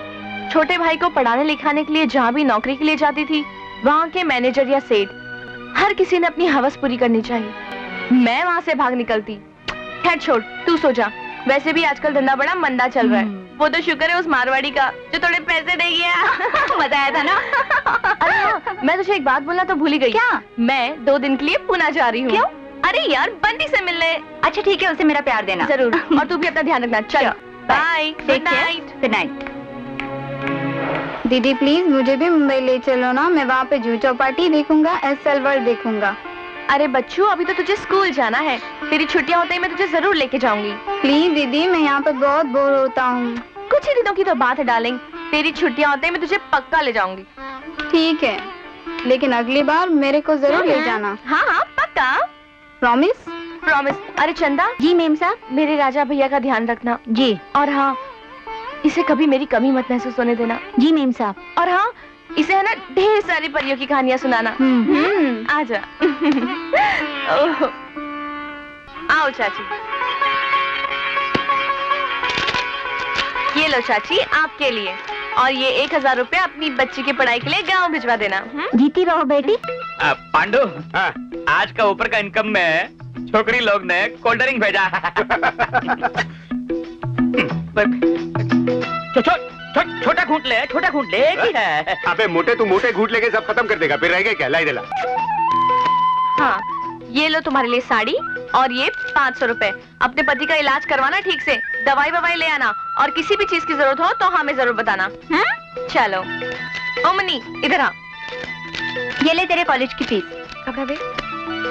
Speaker 10: छोटे भाई को पढ़ाने लिखाने के लिए जहाँ भी नौकरी के लिए जाती थी, वहाँ के मैनेजर या सेठ, हर किसी ने अपनी हवस पूरी करनी चाहिए। मैं वहाँ से भाग निकलती। खैर छोड़, तू सो जा। वैसे भी आजकल धंधा बड़ा मंदा चल रहा है। वो तो शुक्र है उस मारवाड़ी का जो थोड़े पैसे दे गया। मजा आया था ना? अरे हाँ, मैं तुझे एक बात बोलना तो भूल ही गई। क्या? मैं 2 दिन के लिए पुणे जा रही हूँ। क्यों? अरे यार, बंटी से मिलने।
Speaker 12: अच्छा ठीक है, उसे मेरा प्यार देना।
Speaker 10: जरूर। और तू भी अपना ध्यान रखना। चल bye, good night.
Speaker 12: Good night.
Speaker 15: दीदी प्लीज मुझे भी मुंबई ले चलो ना, मैं वहाँ पे जूह चौपाटी देखूंगा, एसएल वर्ल्ड देखूंगा।
Speaker 10: अरे बच्चू, अभी तो तुझे स्कूल जाना है। तेरी छुट्टियां होते ही मैं तुझे जरूर लेके जाऊंगी।
Speaker 15: प्लीज दीदी, मैं यहाँ पे बहुत बोर होता हूँ।
Speaker 10: कुछ ही दिनों की तो बात है डार्लिंग, तेरी छुट्टियां होते ही मैं तुझे पक्का ले जाऊंगी।
Speaker 15: ठीक है। लेकिन अगली बार मेरे को जरूर ले जाना।
Speaker 10: हाँ हाँ पक्का।
Speaker 15: प्रॉमिस?
Speaker 10: प्रॉमिस। अरे चंदा।
Speaker 12: जी मेम साहब।
Speaker 10: मेरे राजा भैया का ध्यान रखना।
Speaker 12: जी।
Speaker 10: और हाँ, इसे कभी मेरी कमी मत महसूस होने देना।
Speaker 12: जी मेम साहब।
Speaker 10: और हाँ, इसे है ना ढेर सारी परियों की कहानियां सुनाना। आजा। आओ चाची। ये लो चाची आपके लिए, और ये 1000 रुपए अपनी बच्ची की पढ़ाई के लिए गांव भिजवा देना।
Speaker 12: जीती रहो बेटी।
Speaker 8: पांडु, आज का ऊपर का इनकम में छोकरी लोग ने कोल्ड ड्रिंक भेजा। छोटा घूंट ले, छोटा घूंट ले की है।
Speaker 13: अबे मोटे, तू मोटे घूंट लेके सब खत्म कर देगा, फिर रह गए क्या? लाई दिला।
Speaker 10: हाँ, ये लो तुम्हारे लिए साड़ी, और ये 500 रुपए। अपने पति का इलाज करवाना ठीक से, दवाई ववाई ले आना, और किसी भी चीज की जरूरत हो तो हमें जरूर बताना। चलो। ओ मनी इधर आ।
Speaker 12: ये ले तेरे कॉलेज की फीस।
Speaker 10: कपड़ा दे।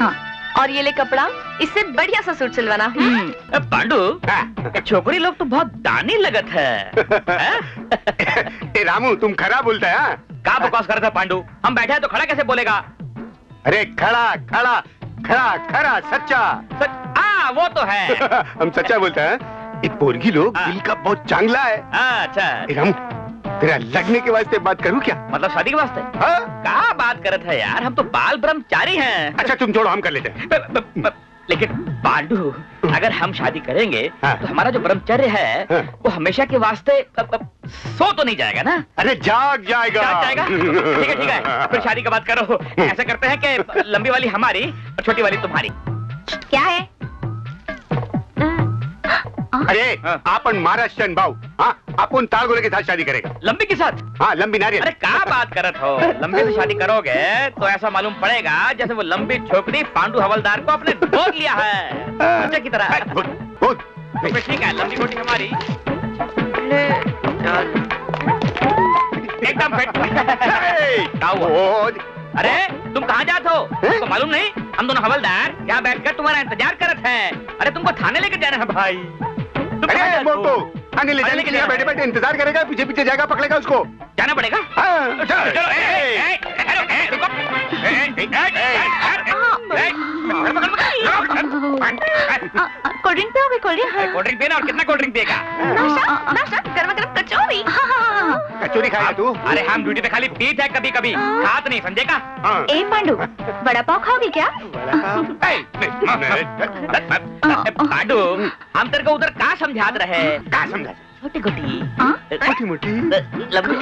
Speaker 12: हाँ।
Speaker 10: और ये ले कपड़ा, इससे बढ़िया सा सूट सिलवाना।
Speaker 8: पांडु, छोकरी लोग तो बहुत दानी लगत है।
Speaker 13: ए रामू, तुम खरा बोलता है?
Speaker 8: क्या बकवास कर रहा था पांडु? हम बैठे हैं तो खड़ा कैसे बोलेगा?
Speaker 13: अरे खड़ा खड़ा खड़ा खड़ा सच्चा।
Speaker 8: वो तो है।
Speaker 13: हम सच्चा बोलते हैं। ये पोरगी लोग दिल का बहुत चांगला है।
Speaker 8: अच्छा।
Speaker 13: ए रामू, तेरा लगने के वास्ते बात करूं क्या?
Speaker 8: मतलब शादी के वास्ते? क्या बात करत है यार, हम तो बाल ब्रह्मचारी हैं।
Speaker 13: अच्छा तुम छोड़ो, हम कर लेते हैं।
Speaker 8: लेकिन पांडु, अगर हम शादी करेंगे तो हमारा जो ब्रह्मचर्य है वो हमेशा के वास्ते सो तो नहीं जाएगा ना?
Speaker 13: अरे जाग जाएगा।
Speaker 8: जाग जाएगा? ठीक है, फिर शादी का बात करो। ऐसा करते हैं कि लंबी वाली हमारी और छोटी वाली तुम्हारी।
Speaker 12: क्या है?
Speaker 13: अरे अपन महाराष्ट्रन भाव, हाँ, अपन तालगोले के साथ शादी करेगा।
Speaker 8: लंबी के साथ?
Speaker 13: हाँ, लंबी नारियल।
Speaker 8: अरे क्या बात करत हो? लंबी से शादी करोगे तो ऐसा मालूम पड़ेगा जैसे वो लंबी छोकरी पांडु हवलदार को अपने गोद लिया है, बच्चे की तरह। ठीक है, लंबी छोटी हमारी एकदम फिट। अरे तुम कहाँ जाते हो? तुमको मालूम नहीं? हम दोनों हवलदार यहाँ बैठकर तुम्हारा इंतजार करत हैं। अरे तुमको थाने लेके जाना है भाई।
Speaker 13: अरे मोटो, थाने ले जाने के लिए बैठे बैठे इंतजार करेगा, पीछे पीछे जाएगा, पकड़ेगा उसको।
Speaker 8: जाना पड़ेगा? चलो।
Speaker 12: कोल्ड ड्रिंक पियोगे?
Speaker 8: कोल्ड ड्रिंक पीना, और कितना कोल्ड ड्रिंक पिएगा?
Speaker 10: नाश्ता, गरमा गरम कचौरी।
Speaker 13: कचौरी खाएगा तू?
Speaker 8: अरे हम ड्यूटी पे खाली पीते हैं कभी कभी, खात नहीं, समझेगा?
Speaker 12: ए पांडु, बड़ा पाव खाओगे क्या?
Speaker 8: पांडु, हम तेरे को उधर क्या समझात रहे?
Speaker 13: क्या समझा?
Speaker 8: छोटी गोटी,
Speaker 13: छोटी मोटी,
Speaker 8: लंबी।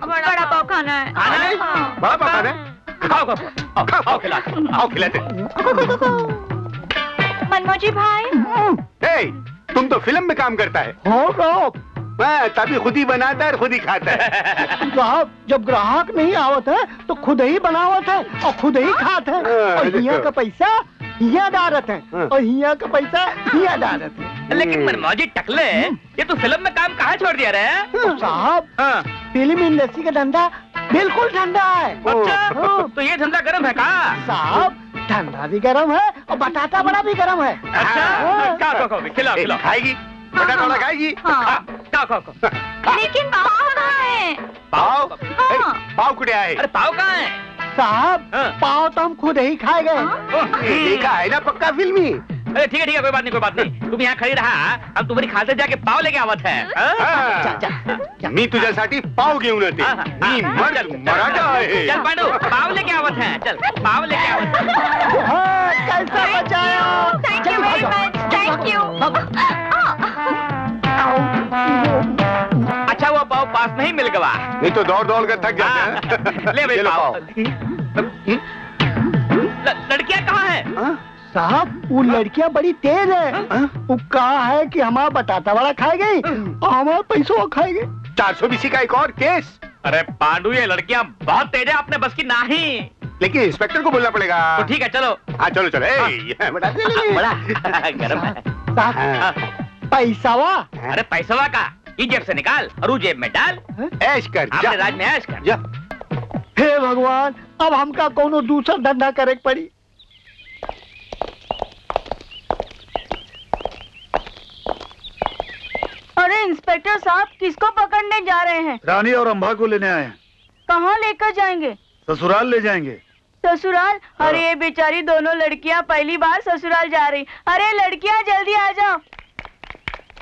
Speaker 12: बड़ा पाव खाना है।
Speaker 13: बड़ा पाव खाना है? खाओ खिलाते।
Speaker 12: मनमोजी भाई,
Speaker 13: तुम तो फिल्म में काम करता है। तभी खुद ही बनाता है और खुद ही खाता है।
Speaker 14: साहब, जब ग्राहक नहीं आवत है तो खुद ही बनावत है और खुद ही खात है। और हिया का पैसा हिया डालत है और हिया का पैसा हिया डालत है।
Speaker 8: लेकिन मनमोजी टकले, ये तू फिल्म में काम कहाँ छोड़ दिया रे?
Speaker 14: साहब, फिल्म इंडस्ट्री का धंधा बिल्कुल ठंडा है।
Speaker 8: अच्छा, तो ये धंधा गर्म है का?
Speaker 14: साहब, ठंडा भी गर्म है और बटाटा बड़ा भी गर्म है।
Speaker 8: अच्छा, खिलाओ।
Speaker 13: खाएगी? बटाटा वाला खाएगी?
Speaker 8: खाओ।
Speaker 12: लेकिन पाव कहाँ है?
Speaker 13: पाव कुड़े आए?
Speaker 8: अरे पाव कहाँ है?
Speaker 14: साहब, पाव तो हम खुद ही खाए गए।
Speaker 13: देखा है ना पक्का फिल्मी।
Speaker 8: अरे ठीक है, कोई बात नहीं। तुम यहाँ खड़ी रहा, हम तुम्हारी खाते जाके पाव लेके आवत है।
Speaker 13: मी तुझ्यासाठी पाव घेऊन येते। मी मराठा आहे।
Speaker 8: चल पांडू, पाव लेके आवत है। चल, पाव लेके आवत है।
Speaker 14: कैसा बचाया?
Speaker 12: Thank you very much, thank you.
Speaker 8: अच्छा वो पाव पास नहीं मिल गया,
Speaker 13: नहीं तो दौड़ दौड़ कर थक जाते हैं।
Speaker 8: ले भाई पाव। लड़कियां कहाँ है?
Speaker 14: साहब, वो लड़कियां बड़ी तेज है। वो कहा है कि हमारा बटाटा वाला खाए गई और हमारा पैसों खाए गए।
Speaker 13: 420 का एक और केस।
Speaker 8: अरे पांडू, ये लड़कियां बहुत तेज है, अपने बस की नहीं।
Speaker 13: लेकिन इंस्पेक्टर को बोलना पड़ेगा।
Speaker 8: तो ठीक है, चलो।
Speaker 13: हाँ चलो।
Speaker 8: बड़ा गरम है।
Speaker 14: पैसावा?
Speaker 8: अरे पैसावा का ये जेब से निकाल और वो जेब में डाल।
Speaker 13: ऐश कर,
Speaker 8: अपने राज में ऐश कर।
Speaker 13: जा।
Speaker 14: हे भगवान, अब हमका कोनो दूसरा धंधा करे पड़ी।
Speaker 16: इंस्पेक्टर साहब किसको पकड़ने जा रहे हैं?
Speaker 6: रानी और अंबा को लेने आए हैं।
Speaker 16: कहाँ लेकर जाएंगे?
Speaker 6: ससुराल ले जाएंगे।
Speaker 16: ससुराल? अरे ये बेचारी दोनों लड़कियां पहली बार ससुराल जा रही। अरे लड़कियां जल्दी आ जाओ।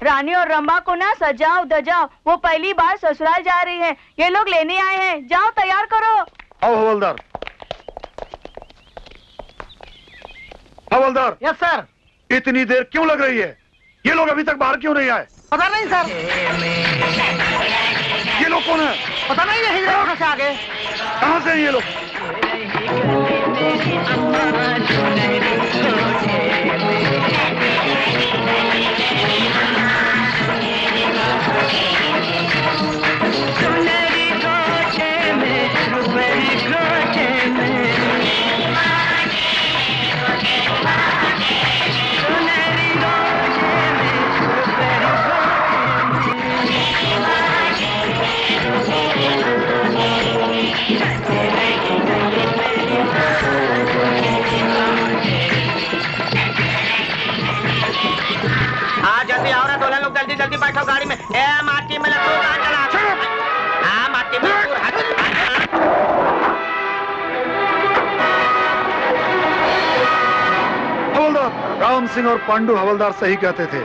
Speaker 16: रानी और रंभा को ना सजाओ धजाओ, वो पहली बार ससुराल जा रही है। ये लोग लेने आए हैं, जाओ तैयार करो।
Speaker 6: आओ हवलदार। हवलदार।
Speaker 14: Yes sir.
Speaker 6: इतनी देर क्यों लग रही है? ये लोग अभी तक बाहर क्यों नहीं आए?
Speaker 14: पता नहीं सर।
Speaker 6: ये लोग कौन है?
Speaker 14: पता नहीं, यही लोग से आगे।
Speaker 6: कहाँ से हैं ये लोग?
Speaker 5: जल्दी आओ ना दोनों लोग, जल्दी जल्दी बैठो गाड़ी में। ए माटी में लट्टू कहाँ चला? हाँ माटी में
Speaker 6: हवलदार। राम सिंह और पांडु हवलदार सही कहते थे।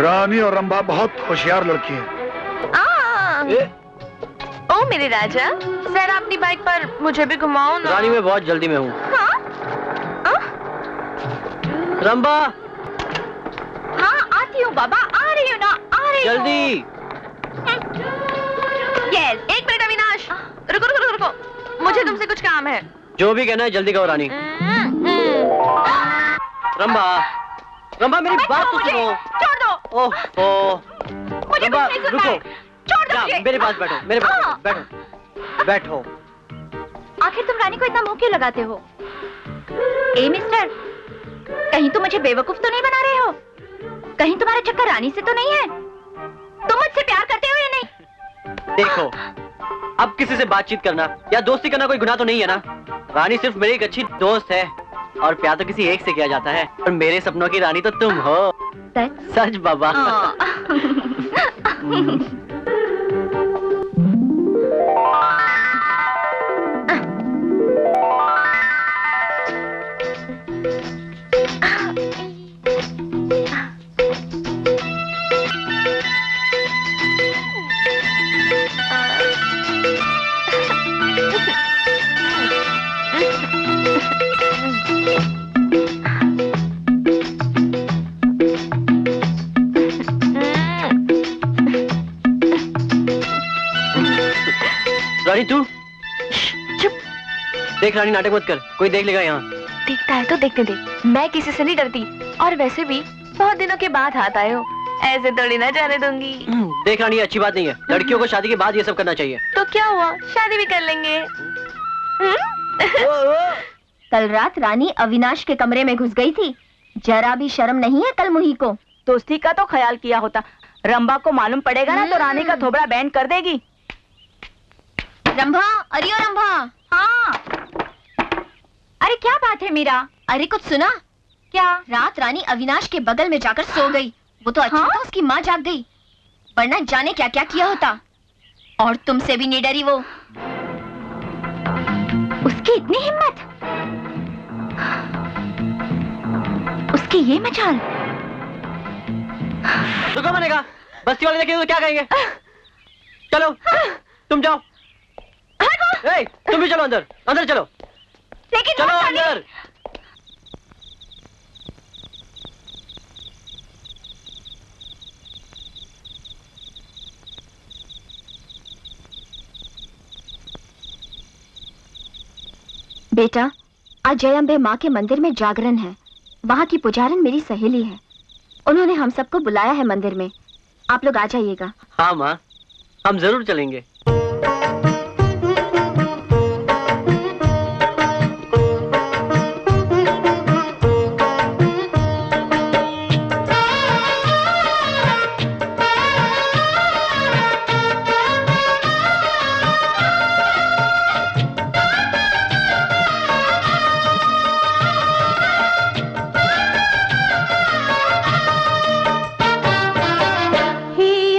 Speaker 6: रानी और रंभा बहुत होशियार लड़की हैं।
Speaker 10: ओ मेरे राजा, जरा अपनी बाइक पर मुझे भी घुमाओ ना।
Speaker 4: रानी मैं बहुत जल्दी में हूँ। रंभा।
Speaker 12: हाँ आती हूँ बाबा, आ रही हूँ ना, आ रही हूँ।
Speaker 4: जल्दी।
Speaker 10: यस, एक मिनट अविनाश, रुको रुको रुको रुको, मुझे तुमसे कुछ काम है।
Speaker 4: जो भी कहना है जल्दी कहो रानी। रंभा, रंभा मेरी बात तो सुनो।
Speaker 10: छोड़ दो।
Speaker 4: ओह रंभा रुको,
Speaker 10: छोड़ दो मुझे।
Speaker 4: मेरे पास बैठो, मेरे पास बैठो बैठो।
Speaker 12: आखिर तुम रानी को इतना मुंह क्यों लगाते हो? ए मिस्टर, कहीं तुम मुझे बेवकूफ तो नहीं बना रहे हो? कहीं तुम्हारा चक्कर रानी से तो नहीं है? तुम मुझसे प्यार करते हो या नहीं?
Speaker 4: देखो, अब किसी से बातचीत करना या दोस्ती करना कोई गुनाह तो नहीं है ना। रानी सिर्फ मेरी एक अच्छी दोस्त है और प्यार तो किसी एक से किया जाता है, और मेरे सपनों की रानी तो तुम हो। सच बाबा। रानी तू
Speaker 10: चुप।
Speaker 4: देख रानी, नाटक मत कर, कोई देख लेगा यहाँ।
Speaker 10: देखता है तो देखने दे, मैं किसी से नहीं डरती। और वैसे भी बहुत दिनों के बाद हाथ आए हो, ऐसे थोड़ी ना जाने दूंगी।
Speaker 4: देख रानी, अच्छी बात नहीं है। लड़कियों को शादी के बाद ये सब करना चाहिए।
Speaker 10: तो क्या हुआ, शादी भी कर लेंगे।
Speaker 3: कल रात रानी अविनाश के कमरे में घुस गई थी। जरा भी शर्म नहीं है कल मुही को।
Speaker 16: दोस्ती का तो ख्याल किया होता। रंभा को मालूम पड़ेगा ना तो रानी का थोबड़ा बैंड कर देगी।
Speaker 3: रंभा, अरे ओ रंभा।
Speaker 12: हाँ। अरे क्या बात है मीरा?
Speaker 3: अरे कुछ सुना
Speaker 12: क्या?
Speaker 3: रात रानी अविनाश के बगल में जाकर सो गई। वो तो अच्छा था उसकी माँ जाग गई, वरना जाने क्या क्या किया होता। और तुमसे भी नहीं डरी वो।
Speaker 12: उसकी इतनी हिम्मत, उसकी ये मचाल।
Speaker 4: रुको, मैंने कहा बस्ती वाले देखेंगे तो क्या कहेंगे। चलो तुम जाओ। ए, तुम भी चलो अंदर, अंदर चलो।
Speaker 12: लेकिन
Speaker 4: चलो अंदर।
Speaker 3: बेटा, आज जय अम्बे माँ के मंदिर में जागरण है। वहाँ की पुजारन मेरी सहेली है। उन्होंने हम सबको बुलाया है मंदिर में। आप लोग आ जाइएगा।
Speaker 4: हाँ माँ, हम जरूर चलेंगे।
Speaker 17: ही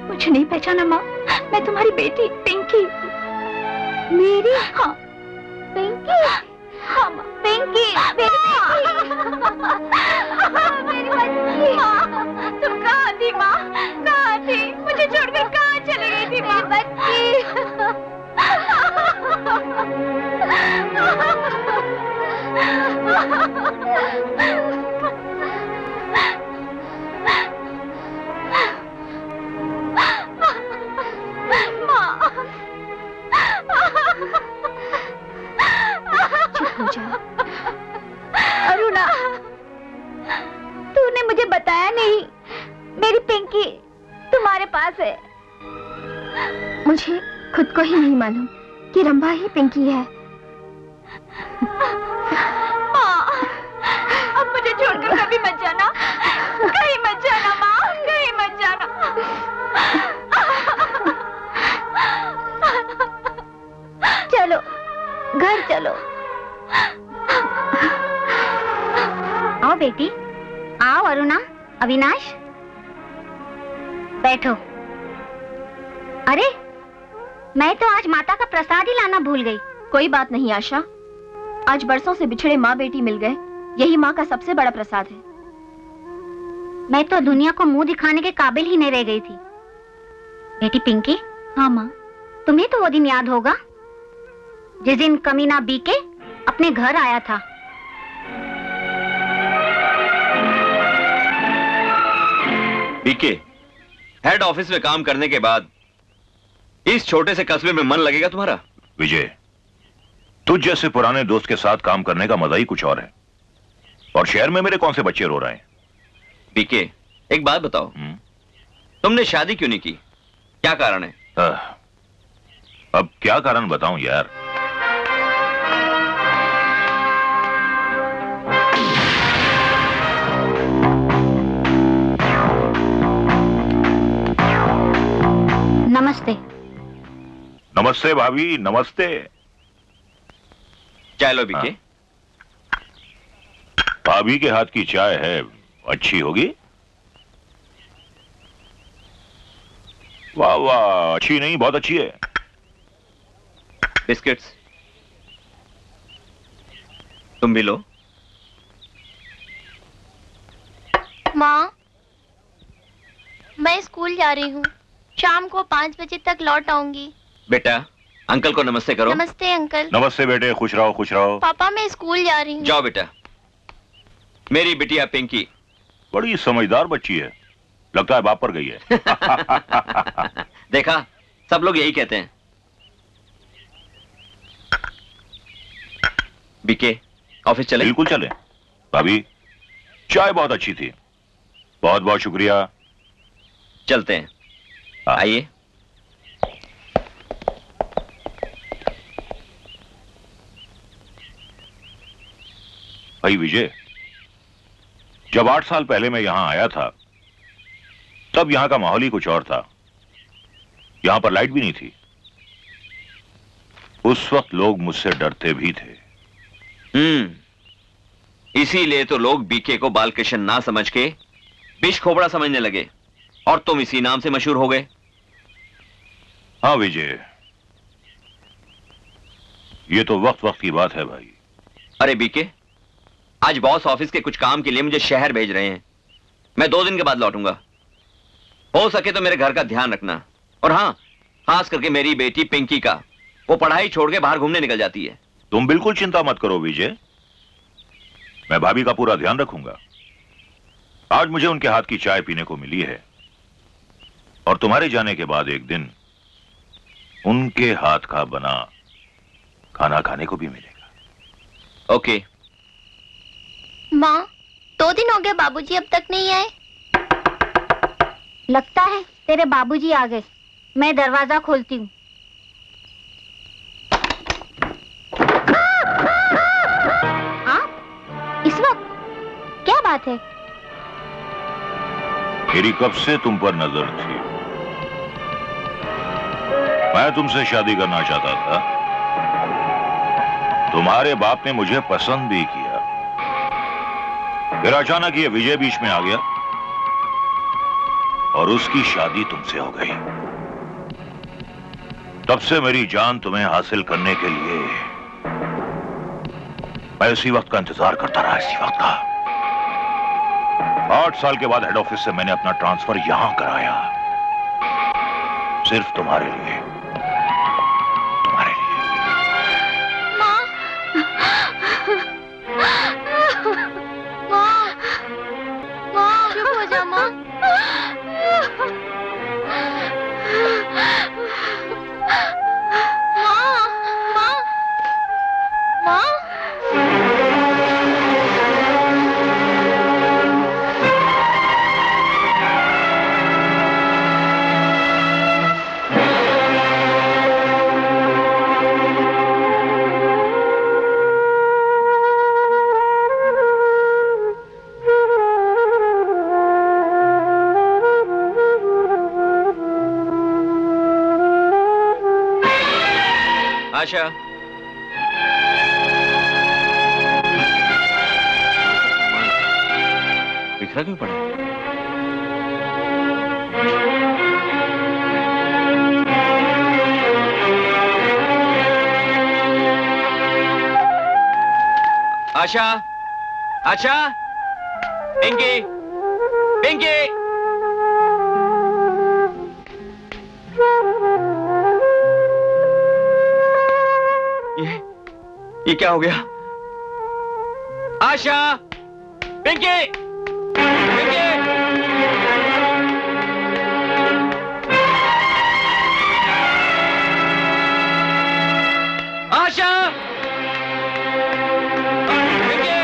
Speaker 12: मुझे नहीं पहचाना माँ? मैं तुम्हारी बेटी पिंकी। मेरी? हाँ पिंकी। हाँ माँ पिंकी, मेरी बच्ची। माँ तुम कहाँ थी माँ? कहाँ थी? मुझे छोड़कर कहाँ चली गई थी माँ? बच्ची।
Speaker 3: चुप हो जाओ। अरुणा, तूने मुझे बताया नहीं। मेरी पिंकी तुम्हारे पास है। मुझे खुद को ही नहीं मालूम कि रंभा ही पिंकी है।
Speaker 12: माँ, अब मुझे छोड़कर कभी मत जाना। कहीं मत जाना माँ, कहीं मत जाना।
Speaker 3: चलो घर चलो।
Speaker 12: आओ बेटी, आओ अरुणा, अविनाश, बैठो। अरे मैं तो आज माता का प्रसाद ही लाना भूल गई।
Speaker 3: कोई बात नहीं आशा, आज बरसों से बिछड़े माँ बेटी मिल गए, यही माँ का सबसे बड़ा प्रसाद है।
Speaker 12: मैं तो दुनिया को मुंह दिखाने के काबिल ही नहीं रह गई थी। बेटी पिंकी।
Speaker 3: हाँ माँ।
Speaker 12: तुम्हें तो वो दिन याद होगा जिस दिन कमीना बीके अपने घर आया था।
Speaker 17: बीके, हेड ऑफिस में काम करने के बाद इस छोटे से कस्बे में मन लगेगा तुम्हारा?
Speaker 2: विजय, तुझ जैसे पुराने दोस्त के साथ काम करने का मजा ही कुछ और है। और शहर में मेरे कौन से बच्चे रो रहे हैं?
Speaker 17: बीके, एक बात बताओ, तुमने शादी क्यों नहीं की? क्या कारण है?
Speaker 2: अब क्या कारण बताऊं यार।
Speaker 12: नमस्ते।
Speaker 2: नमस्ते भाभी, नमस्ते।
Speaker 17: चाय लो बीके।
Speaker 2: भाभी के हाथ की चाय है, अच्छी होगी। वाह वाह, अच्छी नहीं बहुत अच्छी है।
Speaker 17: बिस्किट्स तुम भी लो।
Speaker 18: माँ, मैं स्कूल जा रही हूँ। शाम को 5 बजे तक लौट आऊंगी।
Speaker 17: बेटा, अंकल को नमस्ते करो।
Speaker 18: नमस्ते अंकल।
Speaker 2: नमस्ते बेटे, खुश रहो खुश रहो।
Speaker 18: पापा, मैं स्कूल जा रही हूँ।
Speaker 17: जाओ बेटा। मेरी बिटिया पिंकी
Speaker 2: बड़ी समझदार बच्ची है, लगता है बाप पर गई है।
Speaker 17: देखा, सब लोग यही कहते हैं। बीके, ऑफिस चले?
Speaker 2: बिल्कुल चले। भाभी, चाय बहुत अच्छी थी, बहुत बहुत शुक्रिया।
Speaker 17: चलते हैं, आइए।
Speaker 2: भाई विजय, जब 8 साल पहले मैं यहां आया था तब यहां का माहौल ही कुछ और था। यहां पर लाइट भी नहीं थी। उस वक्त लोग मुझसे डरते भी थे।
Speaker 17: इसीलिए तो लोग बीके को बालकृष्ण ना समझ के बिश खोबड़ा समझने लगे और तुम इसी नाम से मशहूर हो गए।
Speaker 2: हाँ विजय, ये तो वक्त वक्त की बात है भाई।
Speaker 17: अरे बीके, आज बॉस ऑफिस के कुछ काम के लिए मुझे शहर भेज रहे हैं। मैं 2 दिन के बाद लौटूंगा। हो सके तो मेरे घर का ध्यान रखना। और हाँ, खास करके मेरी बेटी पिंकी का। वो पढ़ाई छोड़ के बाहर घूमने निकल जाती है।
Speaker 2: तुम बिल्कुल चिंता मत करो विजय, मैं भाभी का पूरा ध्यान रखूंगा। आज मुझे उनके हाथ की चाय पीने को मिली है और तुम्हारे जाने के बाद एक दिन उनके हाथ का बना खाना खाने को भी मिलेगा।
Speaker 17: ओके।
Speaker 18: माँ, 2 दिन हो गए बाबूजी अब तक नहीं आए।
Speaker 12: लगता है तेरे बाबूजी आ गए। मैं दरवाजा खोलती हूँ। आप इस वक्त? क्या बात है?
Speaker 2: मेरी कब से तुम पर नजर थी। मैं तुमसे शादी करना चाहता था। तुम्हारे बाप ने मुझे पसंद भी किया, फिर अचानक ये विजय बीच में आ गया और उसकी शादी तुमसे हो गई। तब से मेरी जान तुम्हें हासिल करने के लिए मैं इसी वक्त का इंतजार करता रहा, इसी वक्त का। 8 साल के बाद हेड ऑफिस से मैंने अपना ट्रांसफर यहां कराया, सिर्फ तुम्हारे लिए, तुम्हारे लिए।
Speaker 18: माँ, माँ, माँ, चुप हो जा माँ।
Speaker 17: आशा, बिखरा क्यों पड़ा? आशा, आशा, पिंकी, पिंकी। ये क्या हो गया? आशा, पिंकी, पिंकी। आशा, पिंकी।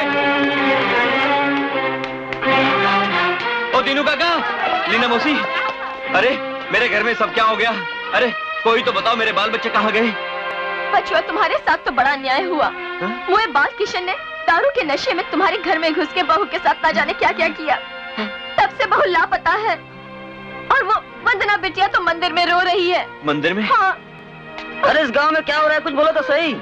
Speaker 17: ओ दीनू काका, लीना मौसी, अरे मेरे घर में सब क्या हो गया? अरे कोई तो बताओ, मेरे बाल बच्चे कहाँ गए?
Speaker 3: बचुआ, तुम्हारे साथ तो बड़ा अन्याय हुआ। वो बाल किशन ने दारू के नशे में तुम्हारे घर में घुस के बहू के साथ ना जाने क्या क्या किया। तब से बहू लापता है और वो वंदना बिटिया तो मंदिर में रो रही है।
Speaker 17: मंदिर में?
Speaker 3: हाँ।
Speaker 4: अरे इस गांव में क्या हो रहा है, कुछ बोलो तो सही।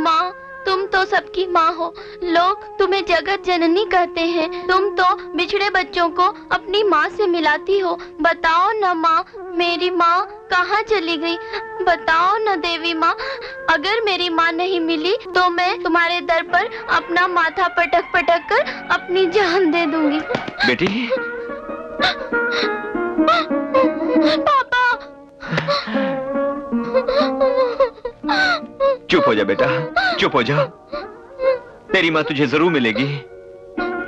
Speaker 18: माँ, तुम तो सबकी माँ हो, लोग तुम्हें जगत जननी कहते हैं। तुम तो बिछड़े बच्चों को अपनी माँ से मिलाती हो। बताओ न माँ, मेरी माँ कहाँ चली गई? बताओ न देवी माँ, अगर मेरी माँ नहीं मिली तो मैं तुम्हारे दर पर अपना माथा पटक पटक कर अपनी जान दे दूंगी।
Speaker 17: बेटी।
Speaker 18: पापा।
Speaker 17: चुप हो जा बेटा, चुप हो जा। तेरी माँ तुझे जरूर मिलेगी।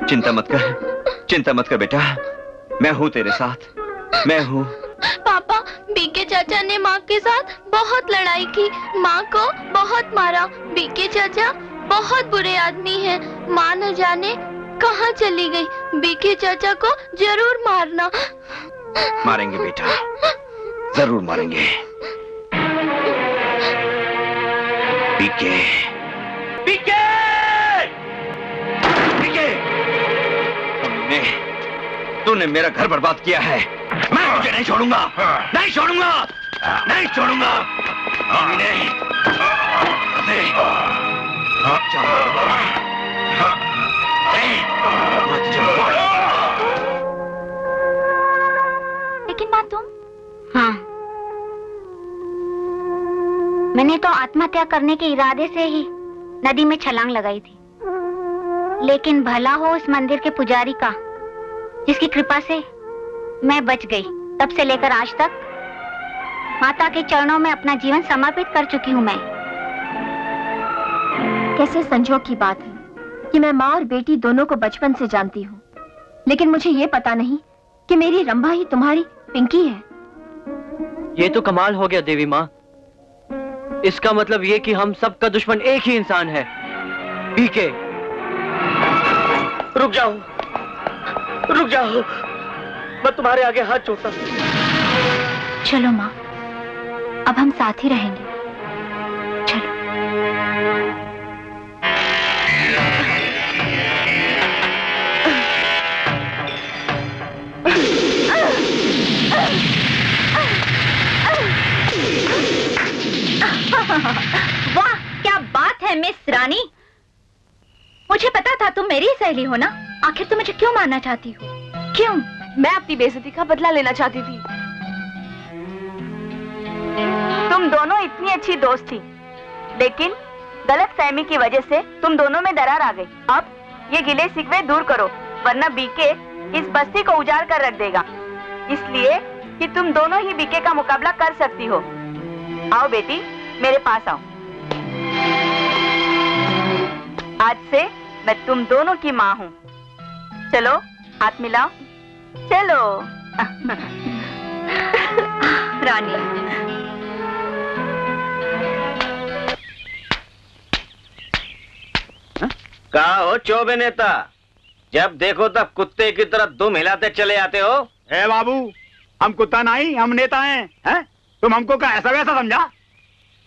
Speaker 17: चिंता मत कर, चिंता मत कर बेटा, मैं हूँ तेरे साथ, मैं हूँ।
Speaker 18: पापा, बीके चाचा ने माँ के साथ बहुत लड़ाई की, माँ को बहुत मारा। बीके चाचा बहुत बुरे आदमी हैं। माँ न जाने कहाँ चली गई। बीके चाचा को जरूर मारना।
Speaker 17: मारेंगे बेटा, जरूर मारेंगे। बीके, बीके, बीके, तूने मेरा घर बर्बाद किया है। मैं तुझे नहीं छोड़ूंगा, नहीं छोड़ूंगा, नहीं छोड़ूंगा। नहीं।
Speaker 12: लेकिन बात तुम? हाँ, मैंने तो आत्महत्या करने के इरादे से ही नदी में छलांग लगाई थी, लेकिन भला हो उस मंदिर के पुजारी का, जिसकी कृपा से मैं बच गई। तब से लेकर आज तक माता के चरणों में अपना जीवन समर्पित कर चुकी हूँ मैं।
Speaker 3: कैसे संजोग की बात है कि मैं माँ और बेटी दोनों को बचपन से जानती हूँ, लेकिन मुझे ये पता नहीं कि मेरी रंभा ही तुम्हारी पिंकी है।
Speaker 4: ये तो कमाल हो गया देवी माँ। इसका मतलब ये कि हम सबका दुश्मन एक ही इंसान है, बीके। रुक जाओ, रुक जाओ, मैं तुम्हारे आगे हाथ जोड़ता हूँ।
Speaker 12: चलो माँ, अब हम साथ ही रहेंगे। चलो। वाह, क्या बात है मिस रानी। मुझे पता था तुम मेरी सहेली हो ना। आखिर तुम मुझे क्यों मारना चाहती हो? क्यों?
Speaker 10: मैं अपनी बेइज्जती का बदला लेना चाहती थी।
Speaker 16: तुम दोनों इतनी अच्छी दोस्त थी, लेकिन गलतफहमी की वजह से तुम दोनों में दरार आ गई। अब ये गिले शिकवे दूर करो, वरना बीके इस बस्ती को उजाड़ कर रख देगा। इसलिए कि तुम दोनों ही बीके का मुकाबला कर सकती हो। आओ बेटी, मेरे पास आओ। आज से मैं तुम दोनों की माँ हूँ। चलो हाथ मिलाओ, चलो।
Speaker 12: रानी,
Speaker 1: कहा हो चौबे नेता, जब देखो तब कुत्ते की तरह दुम हिलाते चले आते हो।
Speaker 19: ए बाबू, हम कुत्ता नहीं, हम नेता हैं। तुम हमको क्या ऐसा वैसा समझा?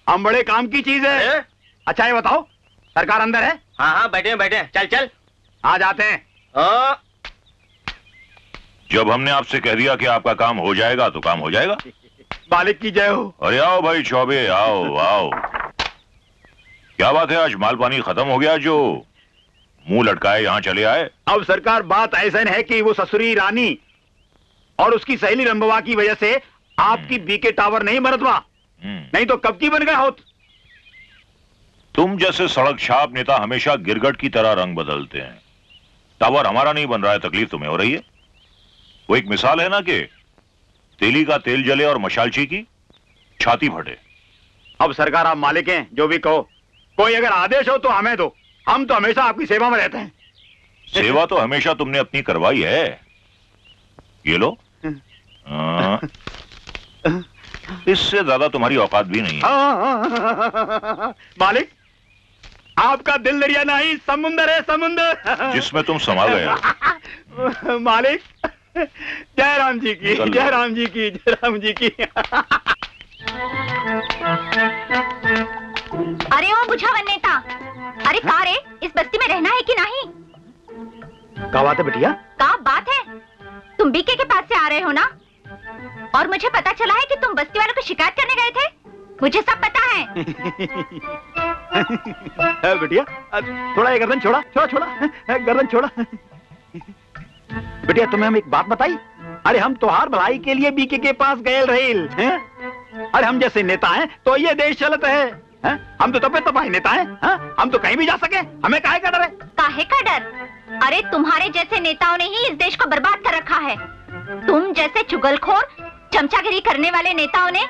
Speaker 19: हम बड़े काम की चीज है। अच्छा ये बताओ, सरकार अंदर है?
Speaker 1: हाँ हाँ, बैठे बैठे, चल चल
Speaker 19: आ जाते हैं।
Speaker 2: जब हमने आपसे कह दिया कि आपका काम हो जाएगा तो काम हो जाएगा।
Speaker 19: मालिक की जय हो।
Speaker 2: अरे आओ भाई चौबे, आओ आओ। क्या बात है, आज माल पानी खत्म हो गया जो मुंह लटकाए यहाँ चले आए?
Speaker 19: अब सरकार बात ऐसा है कि वो ससुरी रानी और उसकी सहेली रंबवा की वजह से आपकी बीके टावर नहीं बनत वहां, नहीं तो कब की बन गए होत।
Speaker 2: तुम जैसे सड़क छाप नेता हमेशा गिरगट की तरह रंग बदलते हैं। टावर हमारा नहीं बन रहा है, तकलीफ तुम्हें हो रही है। वो एक मिसाल है ना कि तेली का तेल जले और मशालची की छाती फटे।
Speaker 19: अब सरकार आप मालिक हैं, जो भी कहो। कोई अगर आदेश हो तो हमें दो, हम तो हमेशा आपकी सेवा में रहते हैं।
Speaker 2: सेवा तो हमेशा तुमने अपनी करवाई है। ये लो। इससे ज्यादा तुम्हारी औकात भी नहीं है।
Speaker 19: मालिक, आपका दिल दरिया नहीं, समुंदर है, समुंदर
Speaker 2: जिसमें तुम समा गए हो।
Speaker 19: मालिक, जय राम जी की, जय राम जी की, जय राम जी की।
Speaker 12: अरे ओ बुझावन नेता, अरे का रे, इस बस्ती में रहना है कि नहीं?
Speaker 19: क्या बात है बिटिया?
Speaker 12: क्या बात है? तुम बीके के पास से आ रहे हो ना? और मुझे पता चला है कि तुम बस्ती वालों को शिकायत करने गए थे। मुझे सब पता है।
Speaker 19: बिटिया, थोड़ा ये गर्दन छोड़ा, छोड़ा, गर्दन छोड़ा। बिटिया, तुम्हें हम एक बात बताई। अरे हम त्योहार भलाई के लिए बीके के पास गए रहे हैं। अरे हम जैसे नेता हैं तो ये देश चलत है। हम तो तपे तपाई नेता हैं। हम तो कहीं भी जा सके, हमें काहे का डर है?
Speaker 12: काहे का डर? अरे तुम्हारे जैसे नेताओं ने ही इस देश को बर्बाद कर रखा है। तुम जैसे चुगलखोर, चमचागिरी करने वाले नेताओं ने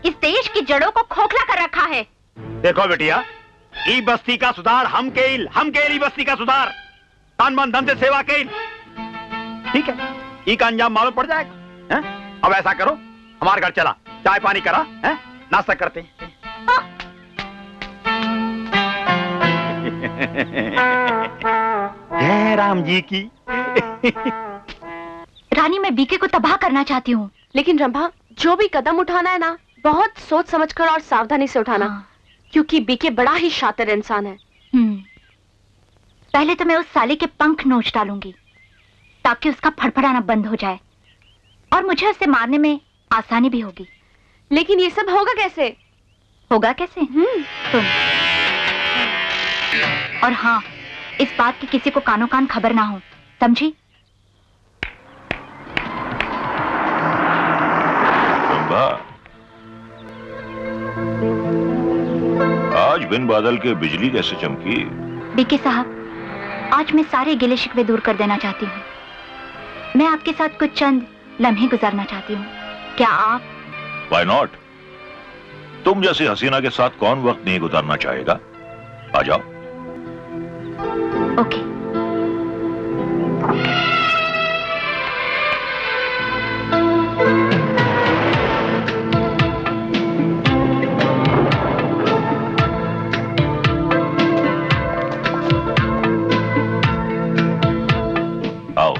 Speaker 12: इस देश की जड़ों को खोखला कर रखा है।
Speaker 19: देखो बेटिया, ई बस्ती का सुधार हम केल ई बस्ती का सुधार तन मन धन से सेवा केल। ठीक है, ई का अंजाम मालूम पड़ जाएगा। अब ऐसा करो, हमारे घर चला, चाय पानी करा, नाश्ता करते हैं। जय राम जी की।
Speaker 12: रानी, मैं बीके को तबाह करना चाहती हूँ।
Speaker 10: लेकिन रंभा, जो भी कदम उठाना है ना, बहुत सोच समझकर और सावधानी से उठाना। क्योंकि बीके बड़ा ही शातिर इंसान है।
Speaker 12: पहले तो मैं उस साले के पंख नोच डालूंगी ताकि उसका फड़फड़ाना बंद हो जाए, और मुझे उसे मारने में आसानी भी होगी।
Speaker 10: लेकिन ये सब होगा कैसे?
Speaker 12: होगा कैसे? तुम। और हाँ, इस बात की किसी को कानो कान खबर ना हो, समझी?
Speaker 2: आज बिन बादल के बिजली कैसे चमकी?
Speaker 12: बीके साहब, आज मैं सारे गिले शिकवे दूर कर देना चाहती हूँ। मैं आपके साथ कुछ चंद लम्हे गुजारना चाहती हूँ। क्या आप?
Speaker 2: Why not? तुम जैसी हसीना के साथ कौन वक्त नहीं गुजारना चाहेगा? आ जाओ।
Speaker 12: ओके।
Speaker 2: आओ।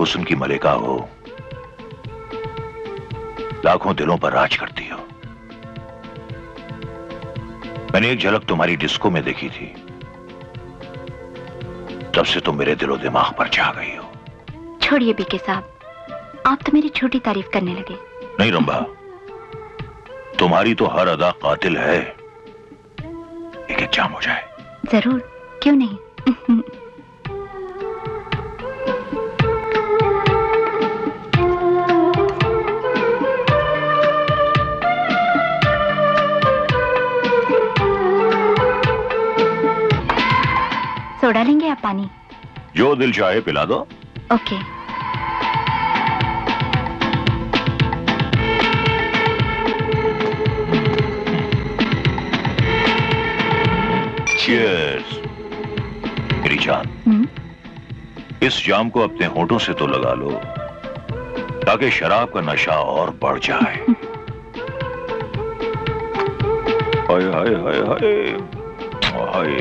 Speaker 2: हुस्न की मलिका हो, लाखों दिलों पर राज करती हो। मैंने एक झलक तुम्हारी डिस्को में देखी थी, तब से तुम मेरे दिलो दिमाग पर छा गई हो।
Speaker 12: छोड़िए बीके साहब, आप तो मेरी छोटी तारीफ करने लगे।
Speaker 2: नहीं रंभा, तुम्हारी तो हर अदा कातिल है। एक एग्जाम हो जाए।
Speaker 12: जरूर, क्यों नहीं। सोडा लेंगे या पानी?
Speaker 2: जो दिल चाहे पिला दो।
Speaker 12: ओके।
Speaker 2: चीयर्स मेरी जान। इस जाम को अपने होठों से तो लगा लो, ताकि शराब का नशा और बढ़ जाए। हाय हाय हाय हाय हाय।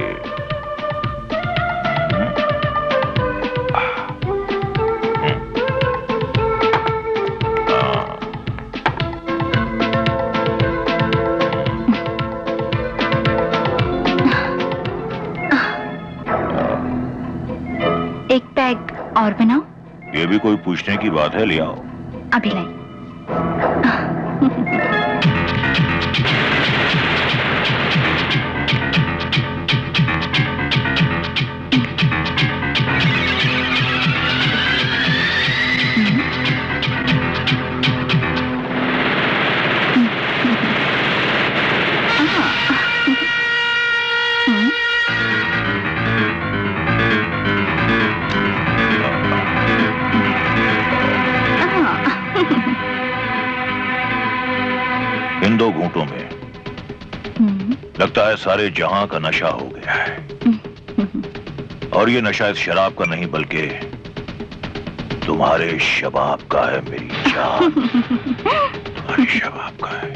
Speaker 12: एक पैग और बनाओ।
Speaker 2: ये भी कोई पूछने की बात है, ले आओ।
Speaker 12: अभी लाई।
Speaker 2: इन दो घूंटों में लगता है सारे जहां का नशा हो गया है। और ये नशा इस शराब का नहीं, बल्कि तुम्हारे शबाब का है मेरी जान। तुम्हारे शबाब का है।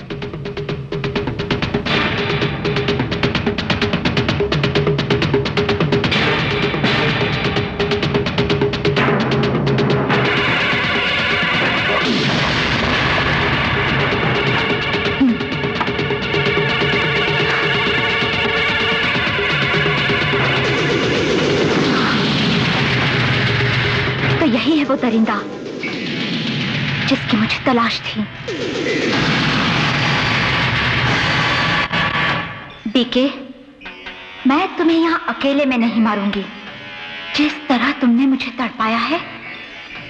Speaker 12: यही है वो दरिंदा जिसकी मुझे तलाश थी। बीके, मैं तुम्हें यहाँ अकेले में नहीं मारूंगी। जिस तरह तुमने मुझे तड़पाया है,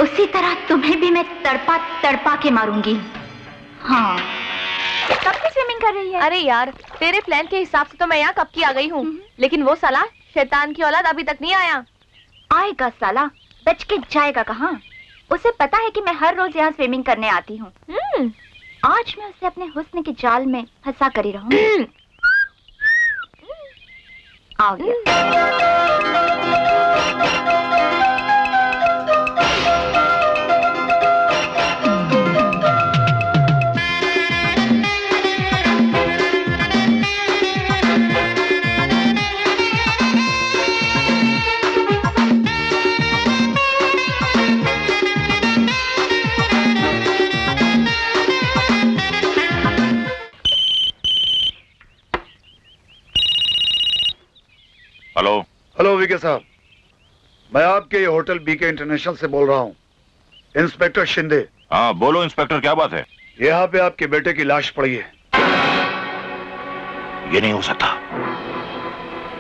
Speaker 12: उसी तरह तुम्हें भी मैं तड़पा तड़पा के मारूंगी। हाँ।
Speaker 10: कब की स्विमिंग कर रही है? अरे यार, तेरे प्लान के हिसाब से तो मैं यहाँ कब की आ गई हूँ, लेकिन वो साला शैतान की औलाद अभी तक नहीं आया।
Speaker 12: आएगा साला, बच के जाएगा कहाँ? उसे पता है कि मैं हर रोज यहाँ स्विमिंग करने आती हूँ। आज मैं उसे अपने हुस्न के जाल में फंसा कर ही रहूंगी। आ गया।
Speaker 2: हेलो।
Speaker 6: हेलो वीके साहब, मैं आपके ये होटल बीके इंटरनेशनल से बोल रहा हूँ। इंस्पेक्टर शिंदे।
Speaker 2: हाँ बोलो इंस्पेक्टर, क्या बात है?
Speaker 6: यहाँ पे आपके बेटे की लाश पड़ी है।
Speaker 2: ये नहीं हो सकता,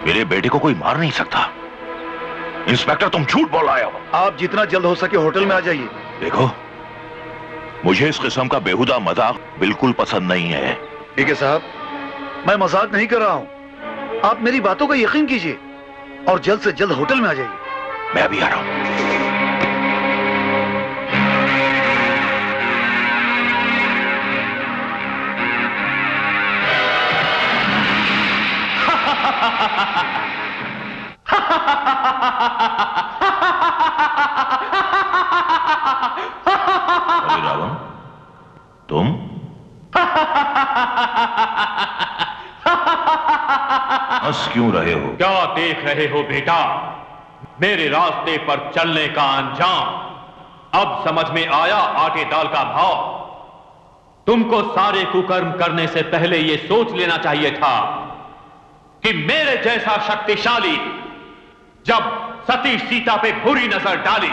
Speaker 2: मेरे बेटे को कोई मार नहीं सकता। इंस्पेक्टर तुम झूठ बोल रहे हो।
Speaker 6: आप जितना जल्द हो सके होटल में आ जाइए।
Speaker 2: देखो, मुझे इस किस्म का बेहुदा मजाक बिल्कुल पसंद नहीं है।
Speaker 6: वीके साहब, मैं मजाक नहीं कर रहा हूँ। आप मेरी बातों का यकीन कीजिए और जल्द से जल्द होटल में आ जाइए।
Speaker 2: मैं अभी आ रहा हूँ। अरे रावण, तुम? हंस क्यों रहे हो?
Speaker 7: क्या देख रहे हो बेटा? मेरे रास्ते पर चलने का अंजाम अब समझ में आया आटे दाल का भाव। तुमको सारे कुकर्म करने से पहले यह सोच लेना चाहिए था कि मेरे जैसा शक्तिशाली जब सती सीता पे बुरी नजर डाली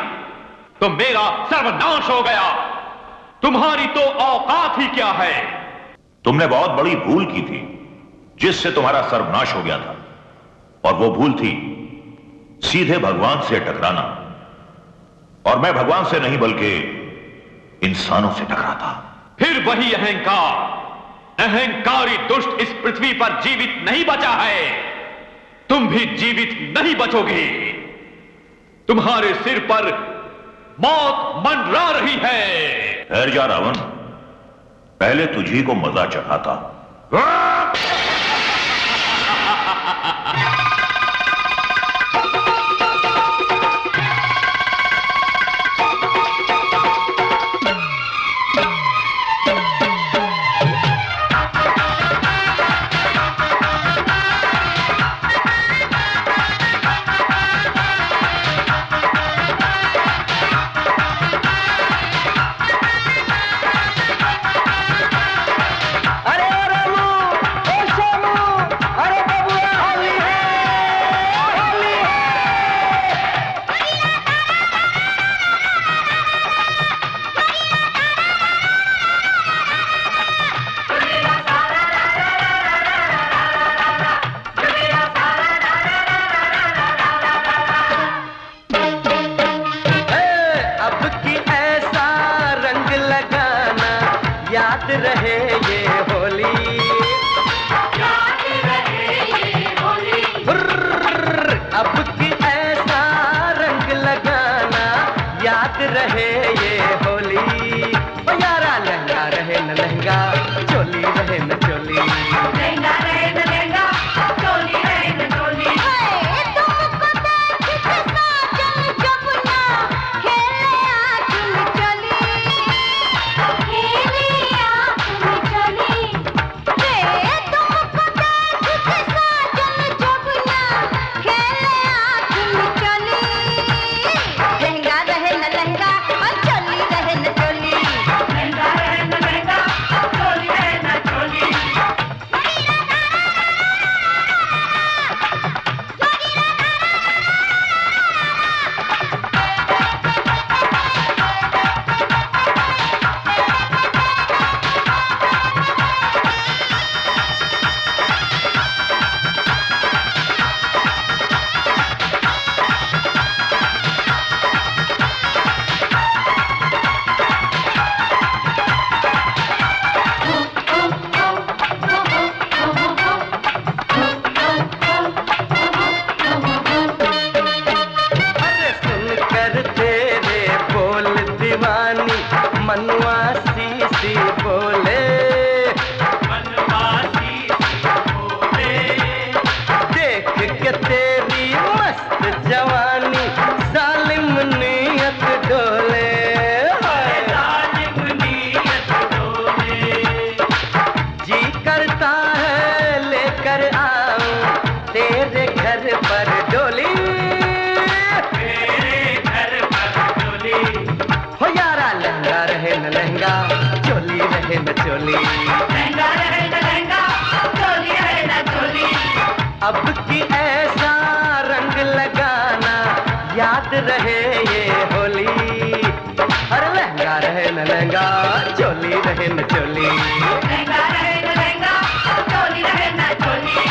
Speaker 7: तो मेरा सर्वनाश हो गया। तुम्हारी तो औकात ही क्या है।
Speaker 2: तुमने बहुत बड़ी भूल की थी जिससे तुम्हारा सर्वनाश हो गया था, और वो भूल थी सीधे भगवान से टकराना। और मैं भगवान से नहीं बल्कि इंसानों से टकराता।
Speaker 7: फिर वही अहंकार, अहंकारी दुष्ट इस पृथ्वी पर जीवित नहीं बचा है। तुम भी जीवित नहीं बचोगे। तुम्हारे सिर पर मौत मंडरा रही है।
Speaker 2: ठहर जा रावण, पहले तुझी को मजा चढ़ाता।
Speaker 11: अब की ऐसा रंग लगाना याद रहे ये होली। हर लहंगा रहे न लहंगा, चोली रहे न चोली। लहंगा रहे न लहंगा, चोली रहे न चोली।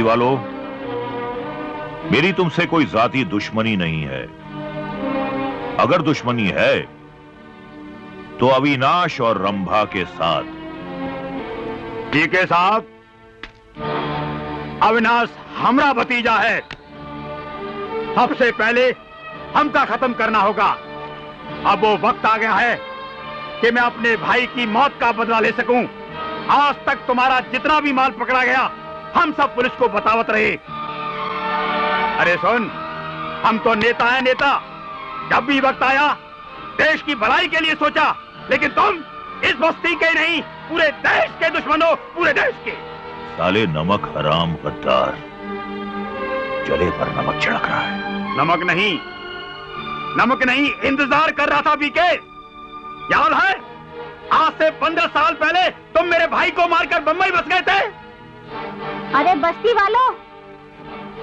Speaker 2: बस्ती वालों, मेरी तुमसे कोई जाती दुश्मनी नहीं है। अगर दुश्मनी है तो अविनाश और रंभा के साथ।
Speaker 19: ठीक है साहब, अविनाश हमरा भतीजा है। सबसे पहले हमका खत्म करना होगा। अब वो वक्त आ गया है कि मैं अपने भाई की मौत का बदला ले सकूं। आज तक तुम्हारा जितना भी माल पकड़ा गया हम सब पुलिस को बतावत रहे। अरे सुन, हम तो नेता हैं नेता। जब भी वक्त आया देश की भलाई के लिए सोचा, लेकिन तुम इस बस्ती के नहीं पूरे देश के दुश्मन हो, पूरे देश के।
Speaker 2: साले नमक हराम गद्दार, जले पर नमक छिड़क रहा है।
Speaker 19: नमक नहीं, इंतजार कर रहा था बीके। याद है आज से 15 साल पहले तुम मेरे भाई को मारकर बम्बई बस गए थे।
Speaker 12: अरे बस्ती वालों,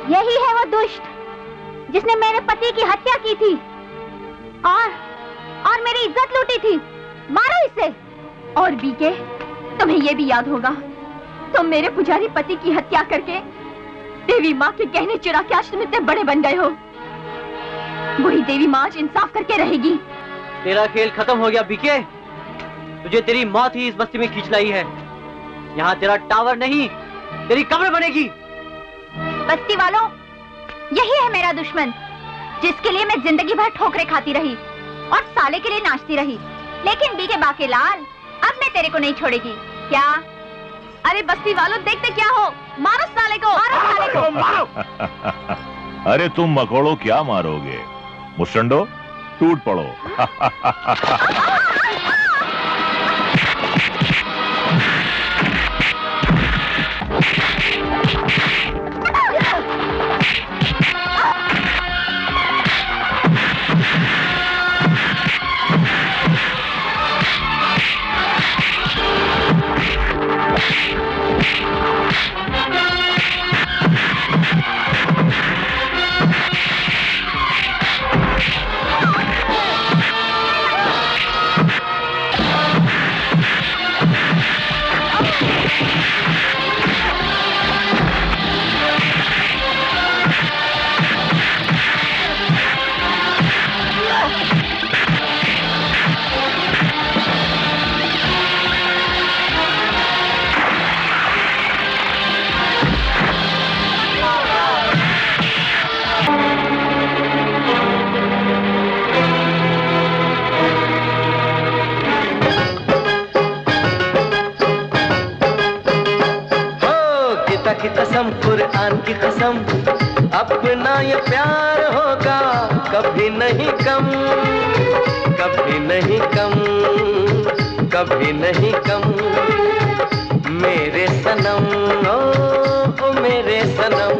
Speaker 12: यही है वो दुष्ट जिसने मेरे पति की हत्या की थी और मेरी इज्जत लूटी थी। मारो इसे। और बीके, तुम्हें यह भी याद होगा, तुम मेरे पुजारी पति की हत्या करके देवी माँ के गहने चुरा के आज तुम इतने बड़े बन गए हो। बुरी देवी माँ आज इंसाफ करके रहेगी।
Speaker 4: तेरा खेल खत्म हो गया बीके। तुझे तेरी मौत ही इस बस्ती में खींच लाई है। यहाँ तेरा टावर नहीं, तेरी कब्र बनेगी।
Speaker 12: बस्ती वालों, यही है मेरा दुश्मन जिसके लिए मैं जिंदगी भर ठोकरें खाती रही और साले के लिए नाचती रही। लेकिन बीके बाकेलाल, अब मैं तेरे को नहीं छोड़ेगी। क्या? अरे बस्ती वालों, देखते क्या हो? मारो साले को, मारो साले को, मारो।
Speaker 2: अरे तुम मकोड़ो क्या मारोगे? मुस्टंडो टूट पड़ो।
Speaker 11: की कसम, कुरान की कसम, अपना ये प्यार होगा कभी नहीं कम, कभी नहीं कम, कभी नहीं कम। मेरे सनम, ओ मेरे सनम,